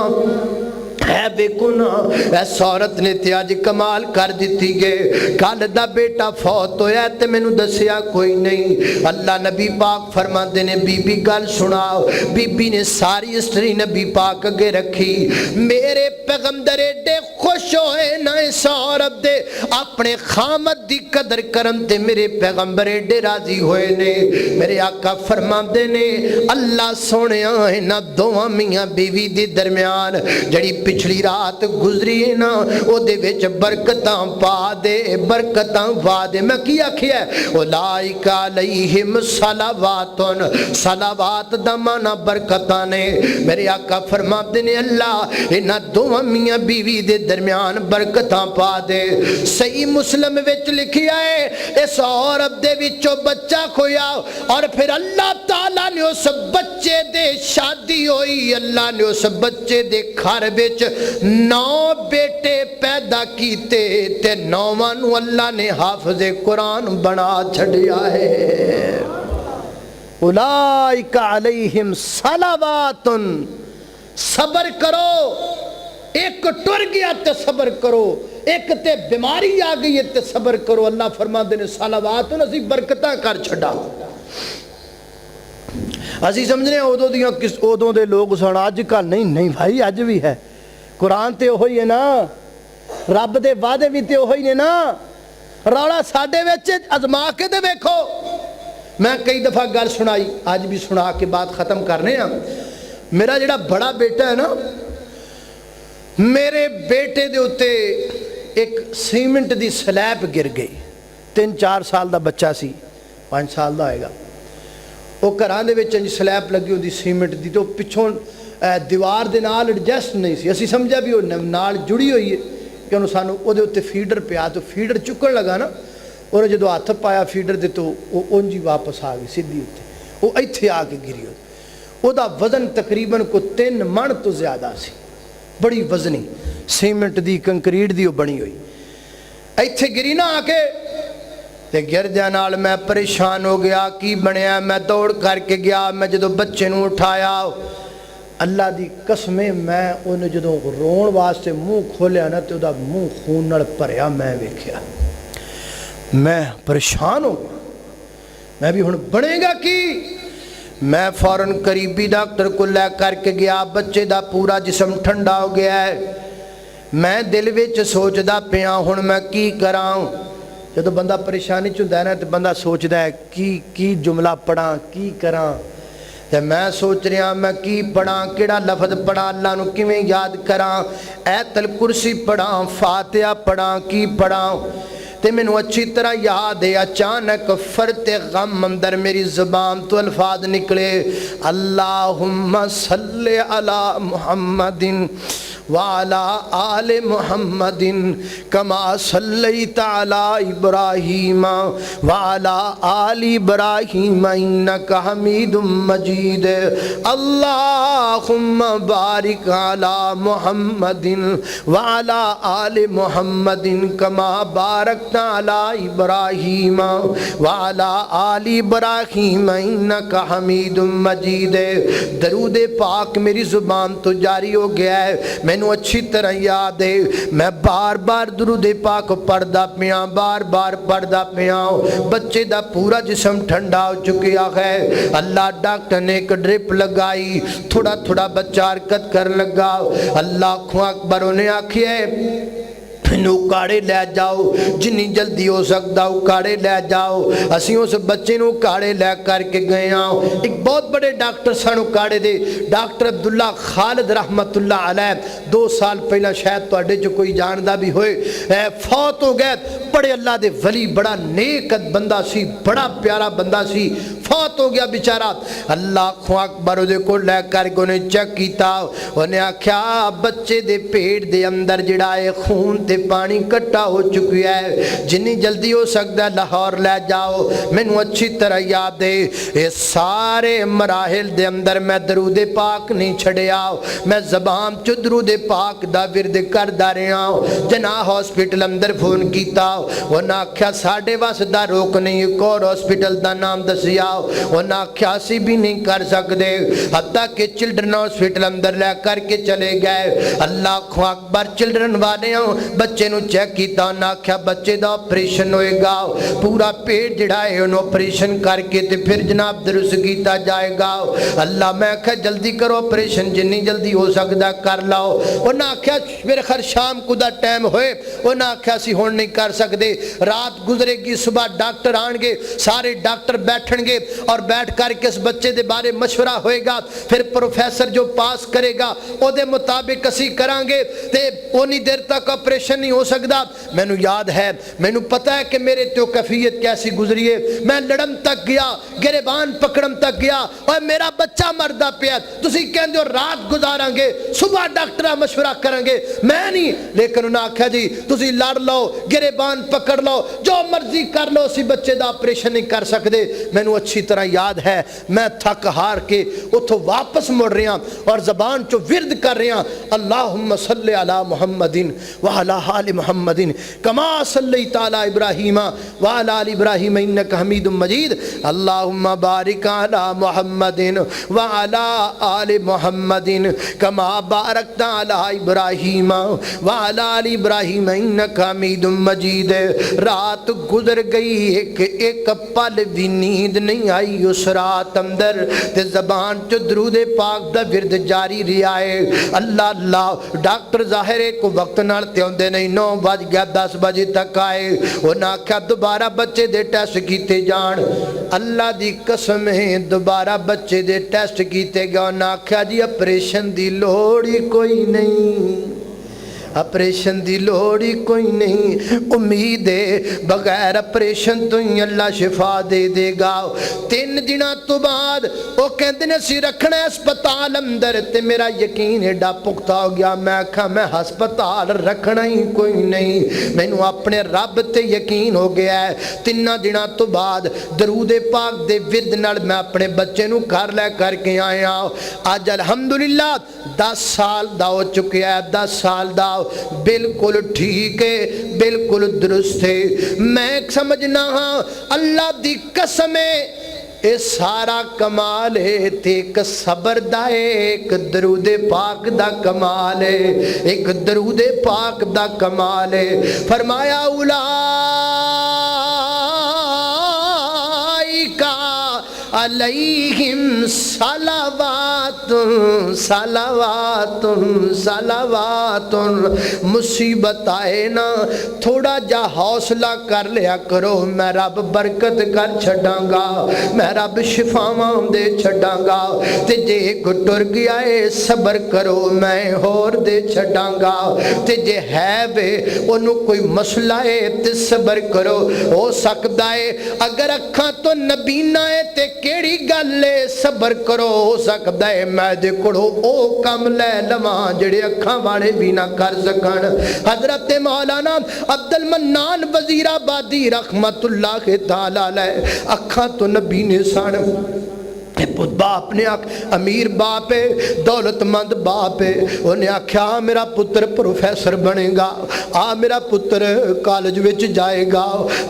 Speaker 1: है बेको ना, इस औरत ने ते अज कमाल कर दी है, कल दा बेटा फौत होया ते मैनू दसिया कोई नहीं। अल्लाह नबी पाक फरमाते ने बीबी गल सुनाओ। बीबी ने सारी हिस्ट्री नबी पाक अगे रखी। मेरे पैगंबर एडे खुश होए ना इस औरत दे अपने खामद दी कदर करन ते मेरे पैगंबर एडे राजी होए ने। मेरे आका फरमाते ने अल्लाह सोहणिया इन्हां दोवां मियां बीवी दे दरम्यान जड़ी पिछली रात गुजरी ना ओदे विच बरकतां पा दे, बरकतां पा दे। मैं की आखिया उलाइका अलैहिम सलावातुन, सलावात दा माना बरकतां ने। मेरे आका फरमाते ने अल्लाह इन्हां दोवां मियां बीवी दे दरमियान बरकतां पा दे। सही मुस्लिम विच लिखिया है इस औरत दे विचों बच्चा खोया और फिर अल्लाह ताला ने उस बच्चे दे शादी होई, अल्लाह ने उस बच्चे दे घर विच 9 बेटे पैदा कीते ते 9वां नूं अल्लाह ने हाफिज़े कुरान बना छड़िया है। उलाइका अलैहिम सलावातुन, सबर करो, एक टुर गया ते सबर करो, एक ते बीमारी आ गई है ते सबर करो। अल्लाह फरमाते ने सलावातुन असी बरकतां कर छड़ा। असी समझने उदों दियां किस उदों दे लोग सन, अजकल नहीं। नहीं भाई अज भी है, कुरान ते ओही है ना, रब दे वादे भी ते ओही ने ना। रौला साडे विच अजमा के ते वेखो। मैं कई दफा गल सुनाई, अज भी सुना के बात खत्म करने आ। मेरा जिहड़ा बड़ा बेटा है ना, मेरे बेटे दे उत्ते एक सीमेंट दी स्लैब गिर गई। 3-4 साल दा बच्चा सी, 5 साल दा होएगा। वो घरां दे विच स्लैब लगी होंदी सीमेंट दी, तो पिछों दीवार दे नाल एडजस्ट नहीं सी। असीं समझिया भी वो नाल जुड़ी हुई है कि उन्होंने सानू उहदे उत्ते फीडर पिया, तो फीडर चुकन लगा ना, उन्हें जो हथ पाया फीडर दे तो वो उंज ही वापस आ गई सीधी उत्ते, वो इत्थे आके गिरी। उहदा वजन तकरीबन को 3 मन तो ज़्यादा सी, बड़ी वजनी सीमेंट दी कंक्रीट दी बनी हुई। इत्थे गिरी ना आके ते गिरदे नाल मैं परेशान हो गया। की बनया? मैं दौड़ करके गया। मैं जो बच्चे नूं उठाया, अल्लाह दी कसमें मैं उन्हें जो रोण वास्ते मूँह खोलिया ना तो उहदा मूँह खून नाल भरिया मैं वेख्या। मैं परेशान हो गया, मैं भी हुण बनेगा की? मैं फौरन करीबी डॉक्टर को लै करके गया। बच्चे का पूरा जिस्म ठंडा हो गया है। मैं दिल विच सोचदा पिया हुण मैं की करां। जो बंदा परेशानी च हुंदा है ना तो बंदा सोचदा है की जुमला पढ़ा, की करां। ते मैं सोच रहा मैं की पढ़ा, किहड़ा लफज पढ़ा, अल्लाह नूं किवें याद करां, ऐतल कुर्सी पढ़ा, फातिहा पढ़ा, की पढ़ा। ते मैनू अच्छी तरह याद है अचानक फरते गम अंदर मेरी ज़ुबान तो अल्फाज निकले, अल्लाहुम्मा सल्ले अला मुहम्मदिन वाला आले मुहम्मदिन कमा सल्लैता अला इब्राहीम वाला आली इब्राहीम इन्नका हमीदुम मजीद। अल्लाहुम्मा बारिक अला मुहम्मदिन वाला आले मुहम्मदिन कमा बारकता अला इब्राहीम वाला आली इब्राहीम इन्नका हमीदुम मजीद। दरूद पाक मेरी ज़ुबान तो जारी हो गया है। मैनू अच्छी तरह याद है, मैं बार बार दुरूद पाक पढ़दा पिया, बार बार पढ़दा पिया। बच्चे दा पूरा जिस्म ठंडा हो चुका है। अल्लाह डॉक्टर ने एक ड्रिप लगाई, थोड़ा थोड़ा बच्चा हरकत कर लगा। अल्लाह अकबर उन्हें आखिए मैनू काड़े लै जाओ, जिन्नी जल्दी हो सकता काड़े लै जाओ। असी उस बच्चे नू काड़े लै करके गए हाँ। एक बहुत बड़े डॉक्टर सन काड़े दे, डॉक्टर अब्दुल्ला खालिद रहमतुल्लाह अलैह। 2 साल पहला शायद तुहाडे चो कोई जानदा भी होए, फौत हो गए। बड़े अल्लाह दे वली, बड़ा नेक बंदा सी, बड़ा प्यारा बंदा सी, फौत हो गया बेचारा। अल्लाह अकबर उहदे कोल लै करके उन्हें चेक किया। उन्हें आख्या बच्चे दे पेट दे अंदर जिहड़ा है खून ते पानी इकट्ठा हो चुका है, जिन्नी जल्दी हो सकता है लाहौर लै जाओ। मैनू अच्छी तरह याद है ये सारे मराहिल दे अंदर मैं दरूद पाक नहीं छड़िया। मैं जबान चो दरूद पाक दा विरद करदा रहा। जना हॉस्पिटल अंदर फोन किया, उन्हें आख्या साढ़े वस दा रोक नहीं, एक और हॉस्पिटल का नाम दसिया। उन्हें आख्या असी भी नहीं कर सकते, हत्ता के चिल्ड्रन हॉस्पिटल अंदर लै करके चले गए। अल्लाह अकबर चिल्ड्रन वाले बच्चे नू चेक किया, उन्हें आख्या बच्चे का ऑपरेशन होएगा, पूरा पेट जिहड़ा है उन्हें ऑपरेशन करके ते फिर जनाब दुरुस्त किया जाएगा। अल्लाह मैं आख्या जल्दी करो ऑपरेशन, जिन्नी जल्दी हो सकता कर लो। उन्हें आख्या मेरे खैर शाम को टाइम होए, उन्हें आख्या सी हुण नहीं कर सकते, रात गुजरेगी, सुबह डॉक्टर आएंगे, सारे डॉक्टर बैठणगे और बैठ करके इस बच्चे के बारे मशवरा होएगा, फिर प्रोफैसर जो पास करेगा उहदे मुताबिक असी करांगे ते उन्नी देर तक ऑपरेशन नहीं हो सकता। मैनू याद है, मैनू पता है कि मेरे तो कैफियत कैसी गुजरी है। मैं लड़न तक गया, गिरेबान पकड़न तक गया और मेरा बच्चा मरदा पिया, तुसी कहंदे हो रात गुजारांगे, सुबह डॉक्टर मशवरा करेंगे, मैं नहीं। लेकिन उन्हें आख्या जी तुसी लड़ लो, गिरेबान पकड़ लो, जो मर्जी कर लो, उसी बच्चे का ऑपरेशन नहीं कर सकते। मैनू अच्छी तरह याद है, मैं थक हार के उतो वापस मुड़ रहा और जबान चो विरद कर रहा, अल्लाहुम्मा सल्ली अला मुहम्मदिन व अला आलि मुहम्मदिन कमा सल्लैता अला इब्राहीम व अला आलि इब्राहीम इन्नका हमीदुम मजीद, अल्लाहुम्मा बारिक अला मुहम्मदिन व अला आलि मुहम्मदिन कमा बारकता अला इब्राहीम व अला आलि इब्राहीम इन्नका हमीदुम मजीद। रात गुजर गई, एक पल भी नींद नहीं आई उस रात अंदर, ते जबान चो दरूद पाक दा विरद जारी रहा है। अल्लाह अल्लाह डॉक्टर जाहिर है को वक्त नाल ते आउंदे नहीं, 9 बज गया 10 बजे तक आए, उन्हें आख्या दोबारा बच्चे दे टेस्ट किए जान। अल्लाह दी कसम है दोबारा बच्चे दे टेस्ट किए गए, उन्हें आख्या जी ऑपरेशन दी लोड़ ही कोई नहीं, ऑपरेशन की लोड़ ही कोई नहीं, उम्मीद है बगैर ऑपरेशन तो ही अल्लाह शिफा दे देगा। 3 दिन तो बाद वो कहते ने असी रखना अस्पताल अंदर, ते मेरा यकीन एडा पुख्ता हो गया, मैं आखा मैं हस्पताल रखना ही कोई नहीं, मैनू अपने रब ते यकीन हो गया है। 3 दिन तो बाद दरूद पाक दे विरद नाल मैं अपने बच्चे नू घर लै करके आया। अज अलहमदुलिल्लाह 10 साल दा हो चुका है, 10 साल दा बिल्कुल ठीक है, बिल्कुल दुरुस्त है। मैं समझना हाँ अल्लाह दी कसम है ये सारा कमाल है, ते एक सबर दा है, एक दरूद पाक दा कमाल है, एक दरूद पाक दा कमाल है। फरमाया उलाइका अलैहिम सलावातुन सलावातुन सलावातुन। मुसीबत आए ना थोड़ा जा हौसला कर लिया करो, मैं रब बरकत कर छड़ांगा, मैं रब शिफावां दे छड़ांगा, ते जे टुर गया है सबर करो मैं होर दे छड़ांगा, ते जे है वे ओनू कोई मसला है ते सबर करो, हो सकता है अगर अखां तो नबीना है ते केड़ी गल है सबर करो, हो सकता है मैं दे कोलों ओ कम लै लवां जेड़े अखां वाले भी ना कर सकन। हजरत मौलाना अब्दुल मन्नान वजीराबादी रहमतुल्लाह तआला अलैह अखां तो नबी ने सन, बाप ने अमीर बाप है, दौलतमंद बाप है, उन्हें आख्या मेरा पुत्र प्रोफैसर बनेगा, आ मेरा पुत्र कॉलेज विच जाएगा,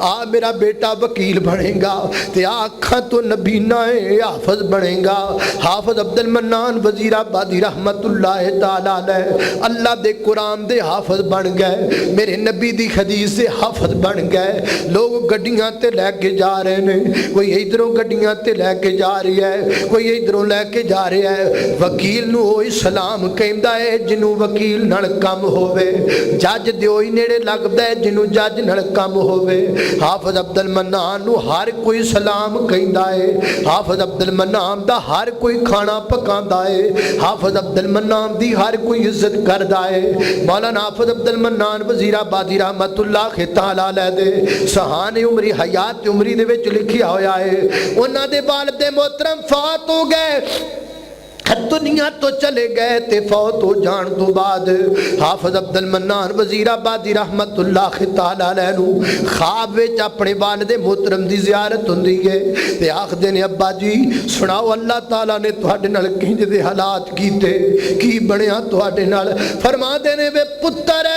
Speaker 1: आ मेरा बेटा वकील बनेगा, ते आखा तो नबीना है हाफज बनेगा। हाफज अब्दुल मन्नान वजीराबादी रहमतुल्लाह तआला अलैह अल्लाह दे कुरान दे हाफज बन गए, मेरे नबी दी हदीस दे हाफज बन गए। लोग गड्डियां ते लैके जा रहे हैं, कोई इधरों गड्डियां ते लैके जा रही है, कोई इधरों लैके जा रहा है। वकील नू ओही सलाम कहंदा है जिन्हों वकील नाल कम होवे, जज दे ओही नेड़े लगदा है जिन्हों जज नाल कम होवे। हाफिज अब्दुल मन्नान नू हर कोई सलाम कहंदा है, हाफिज अब्दुल मन्नान दा हर कोई खाना पकांदा है, हाफिज अब्दुल मन्नान दी हर कोई इज्जत करदा है। मौलाना हाफिज अब्दुल मन्नान वजीराबादी रहमतुल्लाह तआला अलैह दे सहाने उमरी हयात उमरी दे विच लिखिया होया है, उन्हां दे वालिद मोहतरम फौत हो गए, दुनिया तो चले गए, ते फौत हो जान तो बाद हाफिज अब्दुल मन्नान वजीराबादी रहमतुल्लाह तआला अलैह नू ख्वाब विच अपने वालिद मोहतरम दी ज़ियारत हुंदी है, ते आखदे ने अब्बा जी सुनाओ अल्लाह ताला ने तुहाडे नाल किंज दे हालात कीते, की बनया तुहाडे नाल? फरमांदे ने वे पुत्तर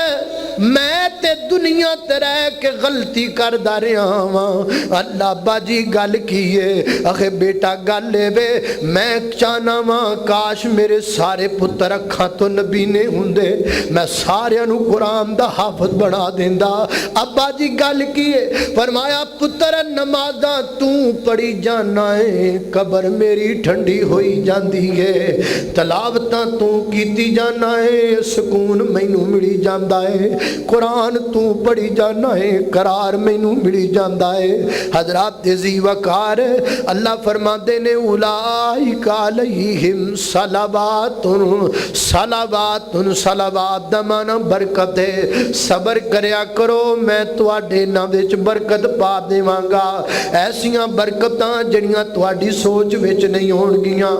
Speaker 1: मैं ते दुनिया ते रह के गलती करदा रहा वां। अल्लाह बाजी गल की है? आखे बेटा गल वे मैं चाहना वां काश मेरे सारे पुत्र अखां तो नबी ने हुंदे, मैं सारियां नूं कुरान दा हाफिज बना देंदा। अब्बा जी गल की है? फरमाया पुत्र नमाज़ां तू पढ़ी जाना है, कबर मेरी ठंडी होई जांदी है, तलावतां तू कीती जाना है, सुकून मैनू मिली जांदा है, कुरान तू पढ़ी जाना है, करार मैनू मिली जांदा है। हजरात जी वकार अल्लाह फरमाते ने उलाइका अलैहिम सलावातुन सलावातुन सलावात दा माना बरकत है। सबर करया करो मैं तुहाडे नां विच बरकत पा देवांगा। ऐसियां बरकतां जड़ियां तुहाडी सोच विच नहीं होणगियां,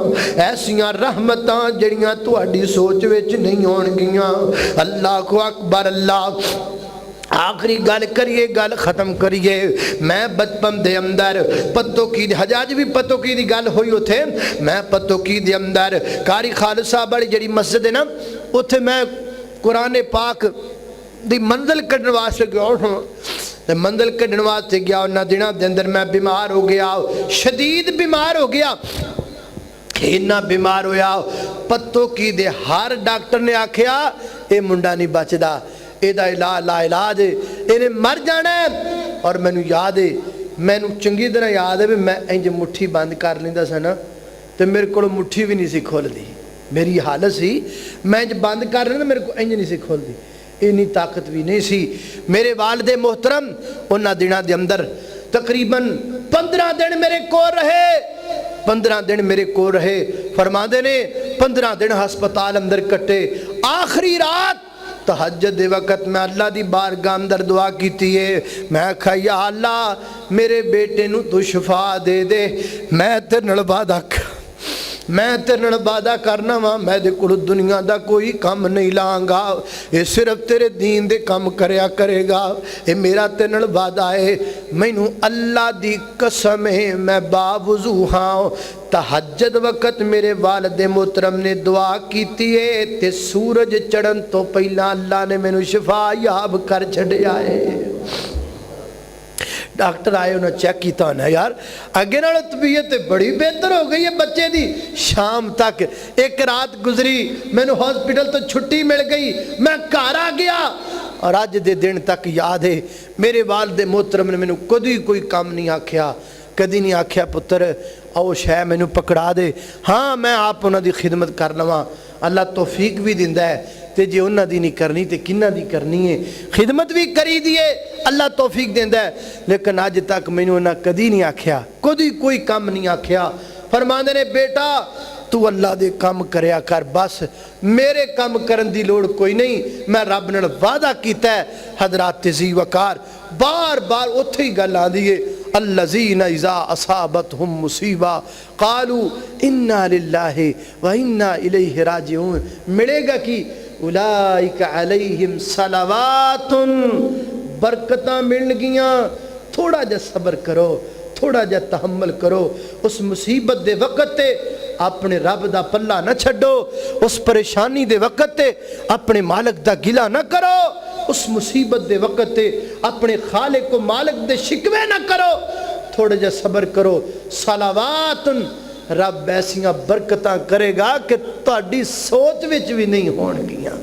Speaker 1: ऐसियां रहमतां जड़ियां तुहाडी सोच विच नहीं होणगियां। अल्लाह को अकबर। अल्लाह आखिरी गल करिए, गल खत्म करिए। मैं बचपन दे अंदर पत्तो की हजाज भी पत्तो की दी गल हुई उथे। मैं पत्तो की दे अंदर कारी खालसा वाली जड़ी मस्जिद है ना, उथे मैं कुरान पाक दी मंजिल कढ़ने वास्ते गया। ते मंजिल कढ़ने वास्ते गया, उन्हां दिनां दे अंदर मैं बीमार हो गया, शदीद बीमार हो गया। इन्ना बीमार होया पत्तो की दे हर डॉक्टर ने आख्या ये मुंडा नहीं बचदा, एदा इलाज इन्हें मर जाना है। और मैनू याद है, मैनू चंगी तरह याद है भी मैं इंज मुट्ठी बंद कर लेंदा सा ना, तो मेरे को मुट्ठी भी नहीं सी खुलदी। मेरी हालत सी मैं इंज बंद कर लेना, मेरे को इंज नहीं सी खुलदी, इन्नी ताकत भी नहीं सी। मेरे वालिदे मोहतरम उन्हां दिनां दे अंदर तकरीबन 15 दिन मेरे को रहे, 15 दिन मेरे को रहे। फरमाते ने 15 दिन हस्पताल अंदर कटे। आखिरी रात तहज्जुद दे वक़्त मैं अल्लाह दी बारगाह अंदर दुआ कीती है। मैं आखा या अल्लाह मेरे बेटे नू तू शिफा दे दे, मैं तेरे नाल वादा करना वा मैं दे कोल दुनिया दा कोई काम नहीं लांगा, ये सिर्फ तेरे दीन दे काम करया करेगा, ये मेरा तेरे नाल वादा है। मैनू अल्लाह दी कसम है मैं बावुजू हाँ। तहज्जुद वक़्त मेरे वालिदे मोहतरम ने दुआ कीती है ते सूरज चढ़न तो पहला अल्लाह ने मैनू शिफा याब कर छड्या है। डॉक्टर आए उन्हें चेक किया ना यार अगे नालों तबीयत बड़ी बेहतर हो गई है बच्चे दी। शाम तक एक रात गुजरी, मैनू हॉस्पिटल तो छुट्टी मिल गई, मैं घर आ गया। और अज दे दिन तक याद है मेरे वालिदे मोहतरम ने मैनू कभी कोई काम नहीं आख्या, कदी नहीं आख्या पुत्र आओ शै मैनू पकड़ा दे। हाँ मैं आप उन्होंने खिदमत कर लवां, अल्लाह तौफीक भी दिंदा है, ते जे उन्हां दी नहीं करनी तो किन्हां दी करनी है। खिदमत भी करी दी है, अल्लाह तौफीक दिंदा है, लेकिन अज तक मैनू उन्हां कदी नहीं आख्या, कदी कोई काम नहीं आख्या। फरमांदे ने बेटा तू अल्लाह दे काम करया कर, बस मेरे काम करन दी लोड़ कोई नहीं, मैं रब नाल वादा कीता है। हजरात जी वकार बार बार उत्थे ही गल आंदी है अल्लज़ीना इज़ा असाबतहुम मुसीबा क़ालू इन्ना लिल्लाहि व इन्ना इलैहि राजिऊन। मिलेगा कि उलाइका अलैहिम सलावातुन, बरकतां मिल गियां। थोड़ा जा सबर करो, थोड़ा जा तहम्मुल करो, उस मुसीबत दे वक़्त ते अपने रब दा पल्ला न छड्डो, उस परेशानी दे वक़्त ते अपने मालिक दा गिला न करो, उस मुसीबत दे वक़्त ते अपने खालिक को मालिक दे शिकवे न करो, थोड़ा जा सबर करो। सलावातुन, रब ऐसियां बरकतां करेगा कि तुहाडी सोच विच भी नहीं होणगियां।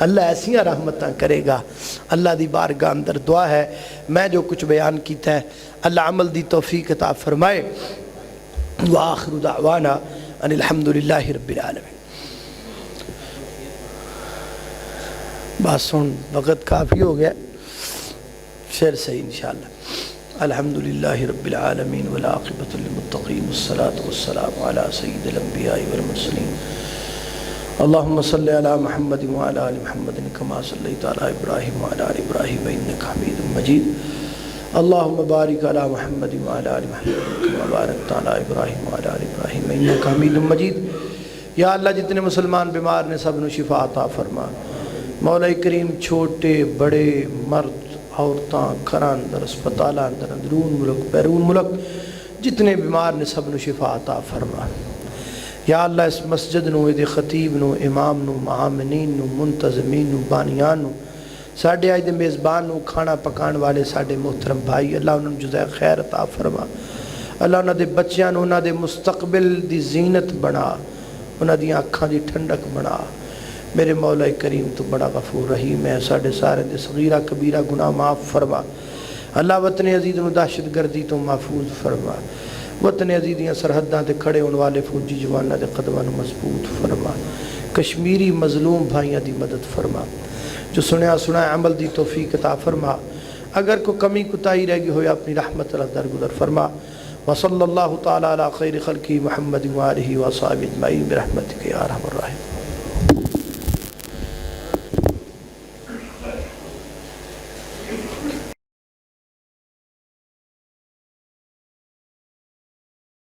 Speaker 1: अल्लाह ऐसियां रहमतां करेगा। अल्लाह दी बारगाह अंदर दुआ है मैं जो कुछ बयान किया है अल्लाह अमल दी तौफीक अता फरमाए। व आखिरु दावाना अनिल हम्दुलिल्लाहि रब्बिल आलमीन। बस हुन वक़्त काफ़ी हो गया, फिर सही इंशाअल्लाह। अल्हम्दुलिल्लाहि रब्बिल आलमीन वल आक़िबतु लिल मुत्तक़ीन वस्सलातु वस्सलामु अला सय्यिदिल अंबियाइ वल मुरसलीन। अल्लाहुम्मा सल्लि अला मुहम्मदिन व अला आलि मुहम्मदिन कमा सल्लैता अला इब्राहीम व अला आलि इब्राहीम इन्नका हमीदुम मजीद। अल्लाहुम्मा बारिक अला मुहम्मदिन व अला आलि मुहम्मदिन कमा बारकता अला इब्राहीम व अला आलि इब्राहीम इन्नका हमीदुम मजीद। या अल्लाह जितने मुसलमान बीमार ने सब नूं शिफा अता फरमा। मौला करीम छोटे बड़े मर्द औरतां घर अंदर अस्पताल अंदर अंदरून मुल्क बैरून मुल्क जितने बीमार ने सब नूं शिफा अता फरमा। या अल्लाह इस मस्जिद नूं इहदे खतीब नूं इमाम नूं महामनीन नूं मुंतज़मीन नूं बानियान नूं साढ़े अज के मेज़बान नूं खाना पकाने वाले साढ़े मोहतरम भाई, अल्लाह उन्होंने जुज़ा खैर अता फरमा। अल्लाह उन्होंने बच्चों नूं उन्होंने मुस्तकबिल दी जीनत बना, उन्होंने अखां दी ठंडक बना। मेरे मौला करीम तो बड़ा गफूर रहीम है। साढ़े सारे दे सगीरा कबीरा गुनाह माफ़ फरमा। अल्लाह वतन अजीज़ नूं दहशत गर्दी तो महफूज फरमा। वतन अजीज़ दियां सरहदां ते खड़े होने वाले फौजी जवानों के कदमां नूं मजबूत फरमा। कश्मीरी मजलूम भाइयों की मदद फरमा। जो सुनया सुनाया अमल दी तौफीक अता फरमा। अगर कोई कमी कुताही रह गई हो अपनी रहमत अल्लाह दरगुदर फरमा। वसल्लल्लाहु तआला अला खैरि खल्क़ी मुहम्मद व आलिहि व अस्हाबिहि अजमईन बिरहमतिका या अरहमर राहिमीन।